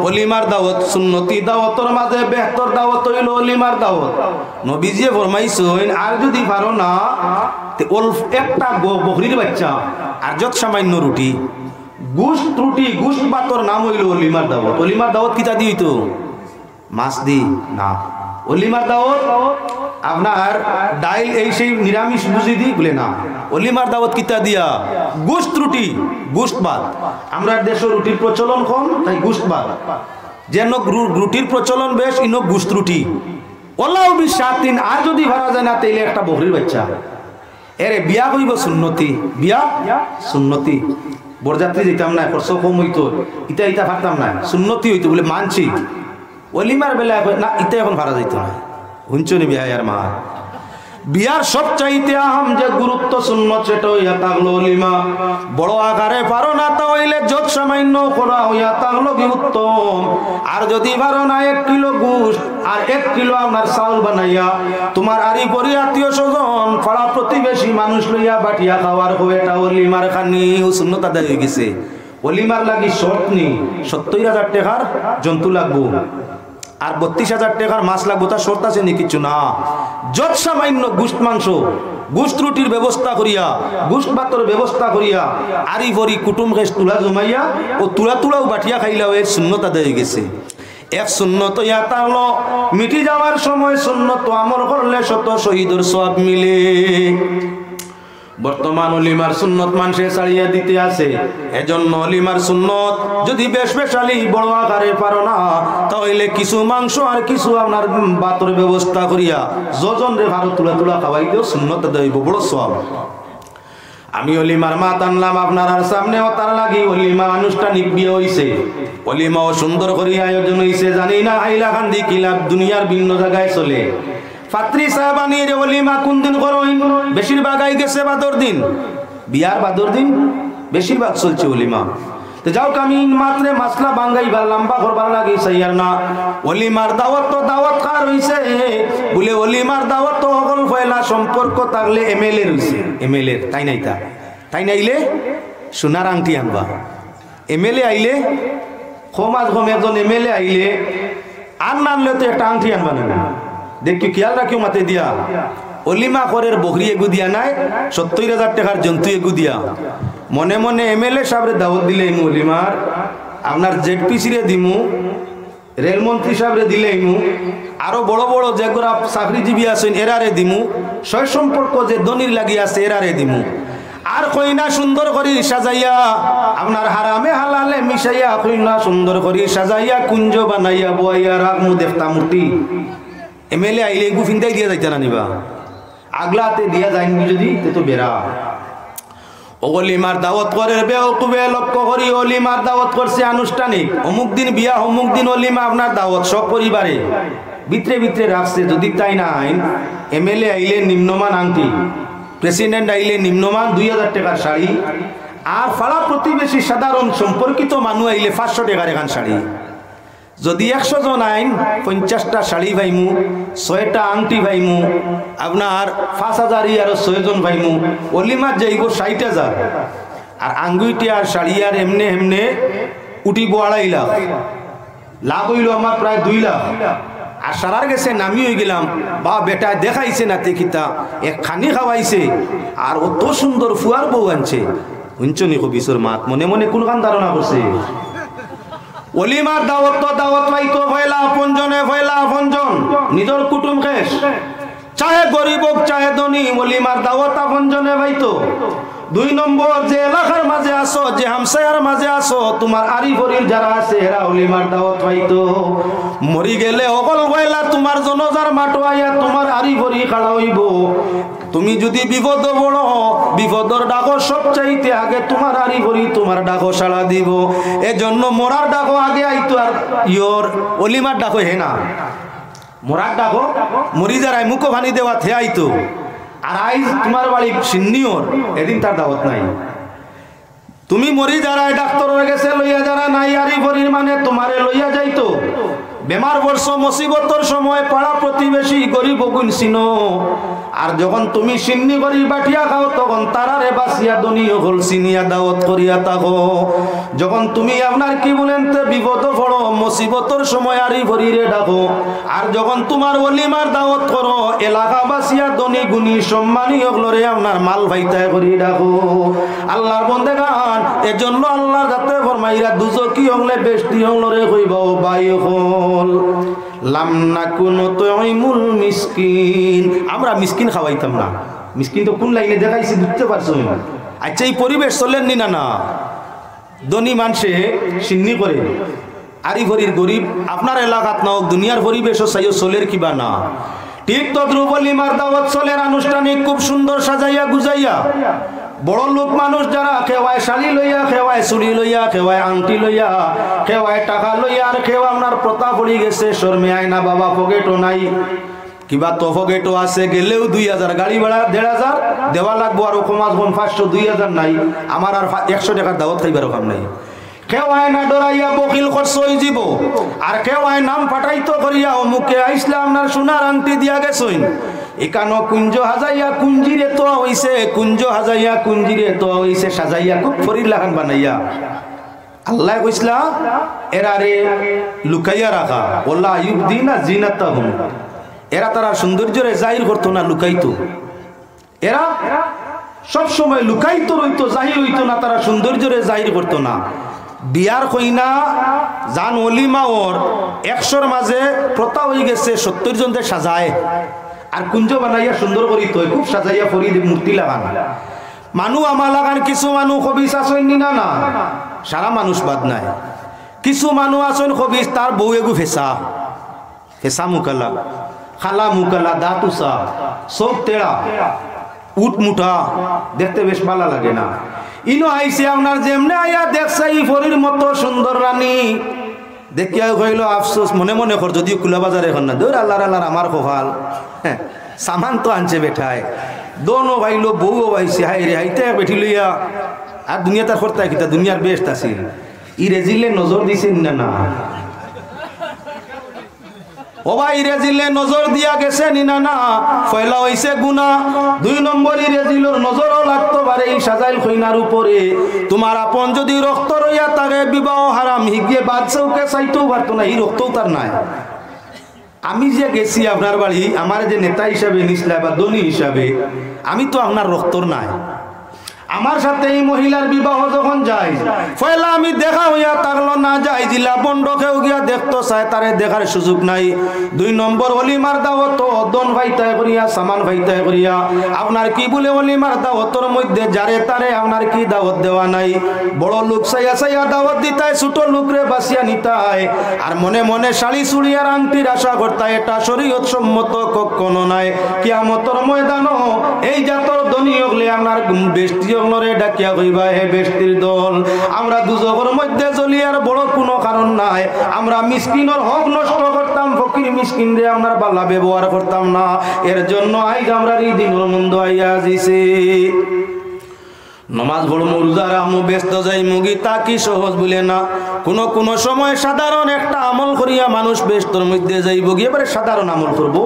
ওলিমার দাওয়াত সুন্নতি দাওয়াতের মাঝে বেহতর দাওয়াত হইল ওলিমার দাওয়াত নবীজি ফরমাইছেন আর যদি পারো না একটা বকরির বাচ্চা আর যত সামান্য রুটি গুস্ত বাতর নাম হইল অলিমার দাওয়াত অলিমার দাওয়াত কিতা দি হইতো মাছ দি না অলিমার দাওয়াত আপনার ডাইল এই সেই নিরামিষ বুঝি দি বলে না অলিমার দাওয়াত কিতা দিয়া গুস্ত রুটি গুস্ত ভাত আমরা দেশের রুটির প্রচলন কম তাই গুস্ত ভাত যেন রুটির প্রচলন বেশ ইনো গুস্ত রুটি ওলাও বি 7 দিন আর যদি ভাড়া যায় না তাইলে একটা বকরির বাচ্চা এরে বিয়া হইব সুন্নতি বিয়া সুন্নতি বরযাত্রী যেতাম না খরচ কম হইতো ইটা ভাবতাম না সুন্নতি হইতো বলে মানছি অলিমার বেলা না ইটা এখন ভাড়া যাইতো না শুনছো নি বিহার মা বিয়ার সবচাইতে আহম যে গুরুত্ব সুন্নত সেটা হইয়া থাকলো অলিমা বড় আকারে পারো না তাহলে যত সামান্য করা হইয়া থাকলো কি উত্তম আর যদি পারো না 1 কিলো গোশত আর 1 কিলো আপনার চাউল বানাইয়া তোমার আরি পরি আত্মীয় স্বজন পাড়া প্রতিবেশী মানুষ লইয়া বাটিয়া খাওয়ার হবে এটা অলিমার খানি সুন্নত আদায় হয়ে গেছে অলিমার লাগি শর্ত নেই 70,000 টাকার জন্তু লাগবো আর 32,000 টাকার মাছ লাগবো তার শর্ত আছে নি কিছু না যত সামান্য গোশত মাংস গোশত রুটির ব্যবস্থা করিয়া গোশত ভাতের ব্যবস্থা করিয়া আরি ভরি কুটুম খেস তুলা জমাইয়া ও তুলাও বাটিয়া খাইলাও এর সুন্নত আদায় হয়ে গেছে এক সুন্নত ইয়াতা হলো মিটি যাওয়ার সময় সুন্নত আমল করলে শত শহীদের সওয়াব মিলে বর্তমান অলিমার সুন্নত মানুষে ছাড়িয়ে দিতে আছে। এজন্য অলিমার সুন্নত যদি বেশ বেশালি বড় আকারে পারো না, তাহলে কিছু মাংস আর কিছু আপনার বাতর ব্যবস্থা করিয়া যজন রে ভারত তুলা তুলা খাওয়াই দিও, সুন্নত দেব বড় সওয়াব। আমি অলিমার মাত আনলাম আপনার সামনে, তার লাগি অলিমা আনুষ্ঠানিক বিয়ে হইছে, অলিমাও সুন্দর করিয়া আয়োজন হইছে। জানি না হাইলাকান্দি কিলাব দুনিয়ার ভিন্ন জায়গায় চলে। পাত্রী সাহেবানির অলিমা কোন দিন করইন? বেশিরভাগ আই গেছে বাদর দিন, বিয়ার বাদর দিন বেশিরভাগ চলছে অলিমা। তো যাও আমি মাত্রে মাসলা বাঙ্গাইবার লম্বা করবার লাগি চাইয়ার না। অলিমার দাওয়াত তো দাওয়াত কার হইছে বলে, অলিমার দাওয়াত তো অকল ফয়লা সম্পর্ক থাকলে এমএলএ হইছে। এমএলএ তাই নাই, তাই নাইলে সোনার আংটি আনবা। এমএলএ আইলে সমাজ হোম একজন এমএলএ আইলে আর নানলে তো একটা আংটি আনবা না। দেখি খেয়াল রাখিও মাতে দিয়া অলিমা করের বকরি এগু দিয়া নাই, 70,000 টাকার জন্তু এগু দিয়া মনে মনে এমএলএ সাহেবের দাওয়াত দিলে ইমু অলিমার, আপনার জেডপিসি রে দিমু, রেলমন্ত্রী সাহেবরে দিলে ইমু, আরো বড় বড় যেগুলা চাকরিজীবী আছেন এরারে দিমু, সয় সম্পর্ক যে দনির লাগি আছে এরারে দিমু। আর কইনা সুন্দর করি সাজাইয়া আপনার হারামে হালালে মিশাইয়া কইনা সুন্দর করি সাজাইয়া কুঞ্জ বানাইয়া বইয়া রাখমু দেবতা মূর্তি। এমএলএ আইলে এগু ফিন্দাই দিয়া যাইতে না নিবা, আগলাতে দিয়া যায়নি যদি তো বেড়া। অলিমার দাওয়াত করে বেওকুবে লক্ষ্য করি, অলিমার দাওয়াত করছে আনুষ্ঠানিক, অমুক দিন বিয়া অমুক দিন অলিমা, আপনার দাওয়াত সব পরিবারে ভিতরে ভিতরে রাখছে। যদি তাই না আইন, এমএলএ আইলে নিম্নমান আংটি, প্রেসিডেন্ট আইলে নিম্নমান 2,000 টাকার শাড়ি, আর পাড়া প্রতিবেশী সাধারণ সম্পর্কিত মানুষ আইলে 500 টাকার এখান শাড়ি। যদি 100 জন আইন 50টা শাড়ি ভাইমু, 6টা আংটি ভাইমু, আপনার 5,000 আর 6 জন ভাইমু, অলিমার যাইব 60,000। আর আঙ্গুইটি আর শাড়ি আর এমনে এমনে উঠিব 2.5 লাখ, লাভ হইল আমার প্রায় 2 লাখ। আর সারার গেছে নামি হয়ে গেলাম, বা বেটা দেখাইছে না তেকিতা একখানি খাওয়াইছে, আর অত সুন্দর ফুয়ার বউ আনছে। শুনছনি কবিসর মাত, মনে মনে কোন কান ধারণা করছে? অলিমার দাওয়াত তো দাওয়াত পাইতো ফয়লা আপনজনে, ফয়লা আপনজন নিজের কুটুম খেস, চাহে গরিব হোক চাহে ধনী, অলিমার দাওয়াত আপনজনে পাইতো। 2 নম্বর, যে এলাকার মাঝে আসো, যে হামসায়ার মাঝে আসো, তোমার আরি ভরির যারা আছে এরা অলিমার দাওয়াত পাইতো। মরি গেলে অকল ফয়লা তোমার জনজার মাটো আইয়া তোমার আরি ভরি খাড়া হইব। তুমি যদি বিপদ বড়, বিপদর ডাকো সবচাইতে আগে তোমার আরি ভরি তোমার ডাকো সাড়া দিব। এজন্য মরার ডাকো আগে আইতো, আর ইয়োর অলিমার ডাকো হে না। মরার ডাকো মরি যারাই মুখ ভানি দেওয়া থে আইতো, আর আইজ তোমার বাড়ি সিন্নিওর, এদিন তার দাওয়াত নাই। তুমি মরি যারাই ডাক্তার হয়ে গেছে লইয়া যারা নাই আরি ভরির মানে তোমারে লইয়া যাইতো। বেমার বর্ষ মুসিবতর সময় পাড়া প্রতিবেশী গরিব গুণ চিনো, আর যখন তুমি সিন্নি করি বাটিয়া খাও তখন তারারে বাসিয়া দনীয় হল চিনিয়া দাওয়াত করিয়া থাকো। যখন তুমি আপনার কি বলেন বিপদ পড়ো মুসিবতর সময় আরি ভরিরে ডাকো, আর যখন তোমার অলিমার দাওয়াত করো এলাকা বাসিয়া দনী গুণী সম্মানী হলরে আপনার মাল ভাইতায় করি ডাকো। আল্লাহর বন্দেগান, এজন্য আল্লাহ যাতে ফরমাইরা দুজকি হলে বেশটি হলরে কইবাও বাই হল লাম নাকুনু তুইমুল মিসকিন, আমরা মিসকিন খাওয়াইতাম না। মিসকিন তো কোন লাইনে দেখাইছি বুঝতে পারছো? আচ্ছা এই পরিবেশ চলেননি না? না, ধনী মানুষে সিন্নি করে আরি ভরির গরিব আপনার এলাকাত না হোক, দুনিয়ার পরিবেশও চাইও চলের কিবা না। ঠিক তদ্রুপ অলিমার দাওয়াত চলের আনুষ্ঠানিক, খুব সুন্দর সাজাইয়া গুজাইয়া। বড় লোক মানুষ যারা খেওয়ায় শাড়ি লইয়া, খেওয়ায় চুড়ি লইয়া, খেওয়ায় আংটি লইয়া, খেওয়ায় টাকা লইয়া, আর খেওয়া আপনার প্রতা পড়ি গেছে, শর্মে আয়না বাবা পকেটও নাই, কিবা তো পকেটও আছে, গেলেও 2,000 গাড়ি ভাড়া 1,500 দেওয়া লাগবো, আর কমাস 500 2,000 নাই, আমার আর 100 টাকার দাওয়াত খাইবার কাম নাই। কেওয়ায় না ডরাইয়া বকিল খরচ হয়ে যাব, আর কেওয়ায় নাম ফাটাইতো করিয়া অমুকে আইসলে আপনার সোনার আংটি দিয়া গেছইন। একানো কুঞ্জ হাজাইয়া কুঞ্জিরে তো হইছে, কুঞ্জ হাজাইয়া কুঞ্জিরে তো হইছে, সাজাইয়া খুব ফরির লাগান বানাইয়া। আল্লাহ কইসলা এরারে লুকাইয়া রাখা, ওলা ইউবদিনা জিনাতাহুম, এরা তারা সৌন্দর্যরে জাহির করতো না, লুকাইতো। এরা সব সময় লুকাইতো রইতো, জাহির হইতো না, তারা সৌন্দর্যরে জাহির করতো না। বিয়ার কইনা জান অলিমা ওর 100-র মাঝে প্রথা হয়ে গেছে 70 জনদের সাজায়, আর কুঞ্জ বানাইয়া সুন্দর করিত, খুব সাজাইয়া ফরিদ মূর্তি লাগান। মানুষ আমার লাগান কিছু মানুষ খবিস আসেন না না সারা মানুষ বাদ নাই কিছু মানুষ আসেন খবিস তার বউ এগু ফেসা ফেসা মুকালা খালা মুকালা দাঁতুসা সব তেড়া উট মুঠা দেখতে বেশ ভালো লাগে না ইনো আইসে আপনার যেমনে আইয়া দেখছে এই ফরির মতো সুন্দর রানী দেখিয়া কইল আফসোস মনে মনে কর যদিও কুলা বাজার এখন না দৌড় আল্লাহ আল্লাহ আমার কপাল সামান তো আনছে বেঠায় দোনো ভাইলো বউও ভাইছে হাই রে হাইতে বেঠি লইয়া আর দুনিয়া তার করতে কিতা দুনিয়ার বেস্ট আছিল ই রেজিলে নজর দিছেন না না ও ভাই রেজিলে নজর দিয়া গেছে না না পয়লা হইছে গুনাহ 2 নম্বর রেজিলর নজরও লাগতো পারে এই সাজাইল কইনার উপরে তোমার আপন যদি রক্ত রইয়া থাকে বিবাহ হারাম হিগিয়ে বাদশাকে চাইতেও পারতো না এই রক্তও তার নাই আমি যে গেছি আপনার বাড়ি আমার যে নেতা হিসাবে নিসলা বা ধনী হিসাবে আমি তো আপনার রক্তর নাই আমার সাথে এই মহিলার বিবাহ যখন যাই পয়লা আমি দেখা হইয়া থাকলো না যাই জিলা বন্ডকেও গিয়া দেখতো চাই তারে দেখার সুযোগ নাই 2 নম্বর অলিমার দাওয়াত দন ভাইতায় করিয়া সামান ভাইতায় করিয়া আপনার কি বলে অলিমার দাওয়াতর মধ্যে যারে তারে আপনার কি দাওয়াত দেওয়া নাই বড় লোক চাইয়া চাইয়া দাওয়াত দিতায় ছোট লোকরে বাসিয়া নিতায় আর মনে মনে শাড়ি চুড়িয়ার আংটির আশা করতায় এটা শরীয়ত সম্মত কখনো নাই কিয়ামতের ময়দানও এই জাতর ধনী হলে আপনার বেষ্টি ডাকিয়া কইবা হে বেষ্টির দল আমরা দুজকের মধ্যে জ্বলিয়ার বড় কোনো কারণ নাই আমরা মিসকিনের হক নষ্ট করতাম ফকির মিসকিন রে আমরা বালা ব্যবহার করতাম না এর জন্য আজ আমরা এই দিনের মন্দ আইয়া দিছে নমাজ পড়মু রোজা রাখমু ব্যস্ত যাই মুগি তা কি সহজ বলে না কোন কোন সময় সাধারণ একটা আমল করিয়া মানুষ ব্যস্তর মধ্যে যাইব গিয়ে এবারে সাধারণ আমল করব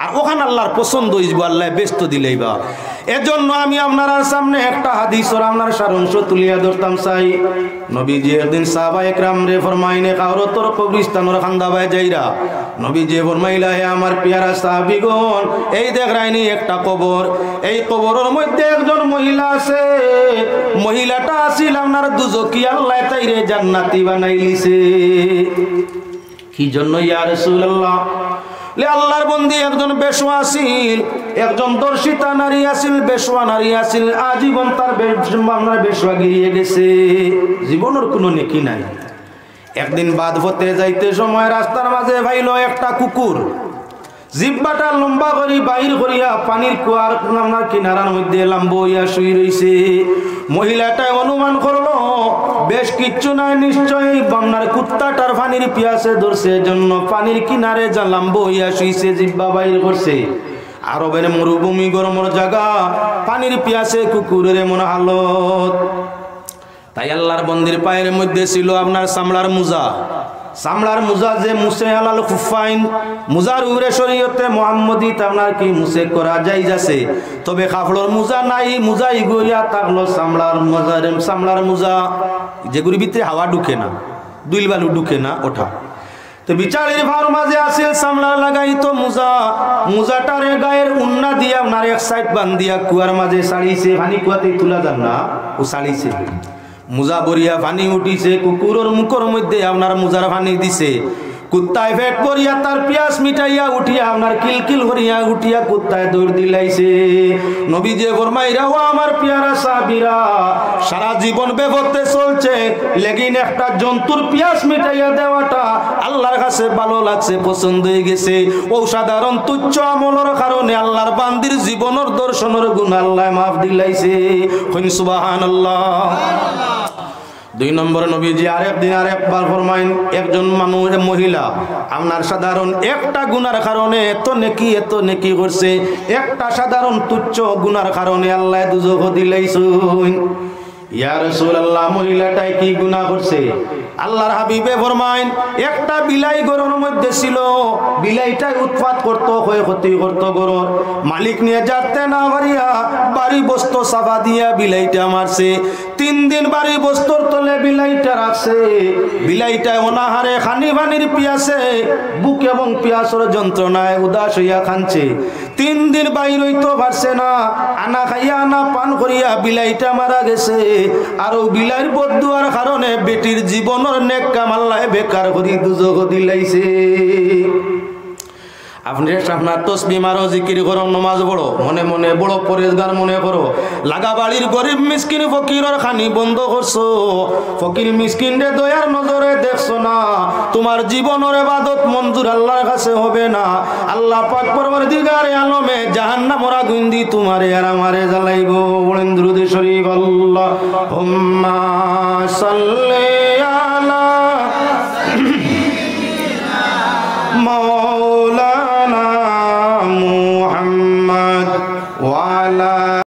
আর ওখানে আল্লাহর পছন্দ হইব আল্লাহ ব্যস্ত দিলেই বা এজন্য আমি আপনার সামনে একটা হাদিস আর আপনার সারাংশ তুলিয়া ধরতাম চাই নবীজি একদিন সাহাবা একরাম রে ফরমাইনে কাওরতর কবরস্থানের খান্দাবায় যাইরা নবীজি ফরমাইলা হে আমার পিয়ারা সাহাবীগণ এই দেখ রাইনি একটা কবর এই কবরের মধ্যে একজন মহিলা আছে মহিলাটা আছিল আপনার দুজকি আল্লাহ তাইরে জান্নাতি বানাইলিছে কি জন্য ইয়া রাসূলুল্লাহ আল্লাহর বন্দী একজন বেশওয়া আছিল একজন দর্শিতা নারী আছিল বেশওয়া নারী আছিল আজীবন তার বেশওয়া গিয়ে গেছে জীবনের কোনো নেকি নাই একদিন বাদ হতে যাইতে সময় রাস্তার মাঝে ভাইলো একটা কুকুর জিব্বাটা লম্বা করি বাইর করিয়া পানির কুয়ার আপনার কিনারার মধ্যে লাম্বো হইয়া শুই রইছে মহিলাটাই অনুমান করলো বেশ কিচ্ছু নাই নিশ্চয়ই আপনার কুত্তাটার পানির পিয়াসে ধরছে জন্য পানির কিনারে যা লাম্বো হইয়া শুইছে জিব্বা বাইর করছে আরবের মরুভূমি গরমের জায়গা পানির পিয়াসে কুকুরের এমন হালত তাই আল্লাহর বন্দির পায়ের মধ্যে ছিল আপনার চামড়ার মোজা চামড়ার মোজা যে মুছে হালাল খুফাইন মোজার উরে শরীয়তে মুহাম্মদী আপনার কি মুছে করা যাই যাচ্ছে তবে কাপড়ের মোজা নাই মোজাই গইয়া থাকলো চামড়ার মোজা যেগুলির ভিতরে হাওয়া ঢুকে না দুইল বালু ঢুকে না ওঠা তো বিচারের ভার মাঝে আছে চামড়া লাগাই তো মোজাটারে গায়ের উন্না দিয়া আপনার এক সাইড বান্ধিয়া কুয়ার মাঝে ছাড়িয়েছে পানি কুয়াতে তুলা যান না ও ছাড়িয়েছে মুজা বরিয়া পানি উঠিছে কুকুরের মুখের মধ্যে আপনার মুজার পানি দিছে কুত্তায় পেট ভরিয়া তার পিয়াস মিটাইয়া উঠিয়া আপনার কিলকিল করিয়া উঠিয়া কুত্তায় দৌড় দিলাইছে নবীজি ফরমাইরা ও আমার পেয়ারা সাহাবীরা সারা জীবন বেপথে চলছে লেকিন একটা জন্তুর পিয়াস মিটাইয়া দেওয়াটা আল্লাহর কাছে ভালো লাগছে পছন্দ হয়ে গেছে ও সাধারণ তুচ্ছ আমলের কারণে আল্লাহর বান্দির জীবনের দর্শনের গুণ আল্লাহ মাফ দিলাইছে কইন সুবহানাল্লাহ 2 নম্বর নবীজি আরেকদিন আরেকবার ফরমাইন একজন মানুষ মহিলা আপনার সাধারণ একটা গুনার কারণে এত নেকি করছে একটা সাধারণ তুচ্ছ গুনার কারণে আল্লাহ দুজখ দিলাইছেন ইয়া রাসূলুল্লাহ মহিলাটাই কি গুনাহ করছে আল্লাহর হাবিবে ফরমাইন একটা বিলাই গরুর মধ্যে ছিল বিলাইটাই উৎপাত করতো ক্ষতি করতো গরুর মালিক নিয়ে যাতে না পারিয়া বাড়ি বস্তু সাফা দিয়া বিলাইটা মারছে 3 দিন বাড়ি বস্তুর তলে বিলাইটা রাখছে বিলাইটা অনাহারে খানি পানির পিয়াসে বুক এবং পিয়াসের যন্ত্রণায় উদাস হইয়া খানছে 3 দিন বাইর হইতে পারছে না আনা খাইয়া আনা পান করিয়া বিলাইটা মারা গেছে আর ও বিলাইর বদদুয়ার কারণে বেটির জীবনের নেক কাম আল্লাহ বেকার করি দুজখ দিলাইছে আপনি আপনার তসবিহ মারো, জিকির করো, নামাজ পড়ো, মনে মনে বড় পরেজগার মনে করো। লাগা বাড়ির গরিব মিসকিন ফকিরের খানি বন্ধ করছো, ফকির মিসকিন রে দয়ার নজরে দেখছো না, তোমার জীবনের ইবাদত মঞ্জুর আল্লাহর কাছে হবে না। আল্লাহ পাক পরওয়ারদিগারে আলমে জাহান্নামের আগুন দি তোমারে আর আমারে জ্বালাইবো। বলেন দুরূদ শরীফ আল্লাহুম্মা সাল্লি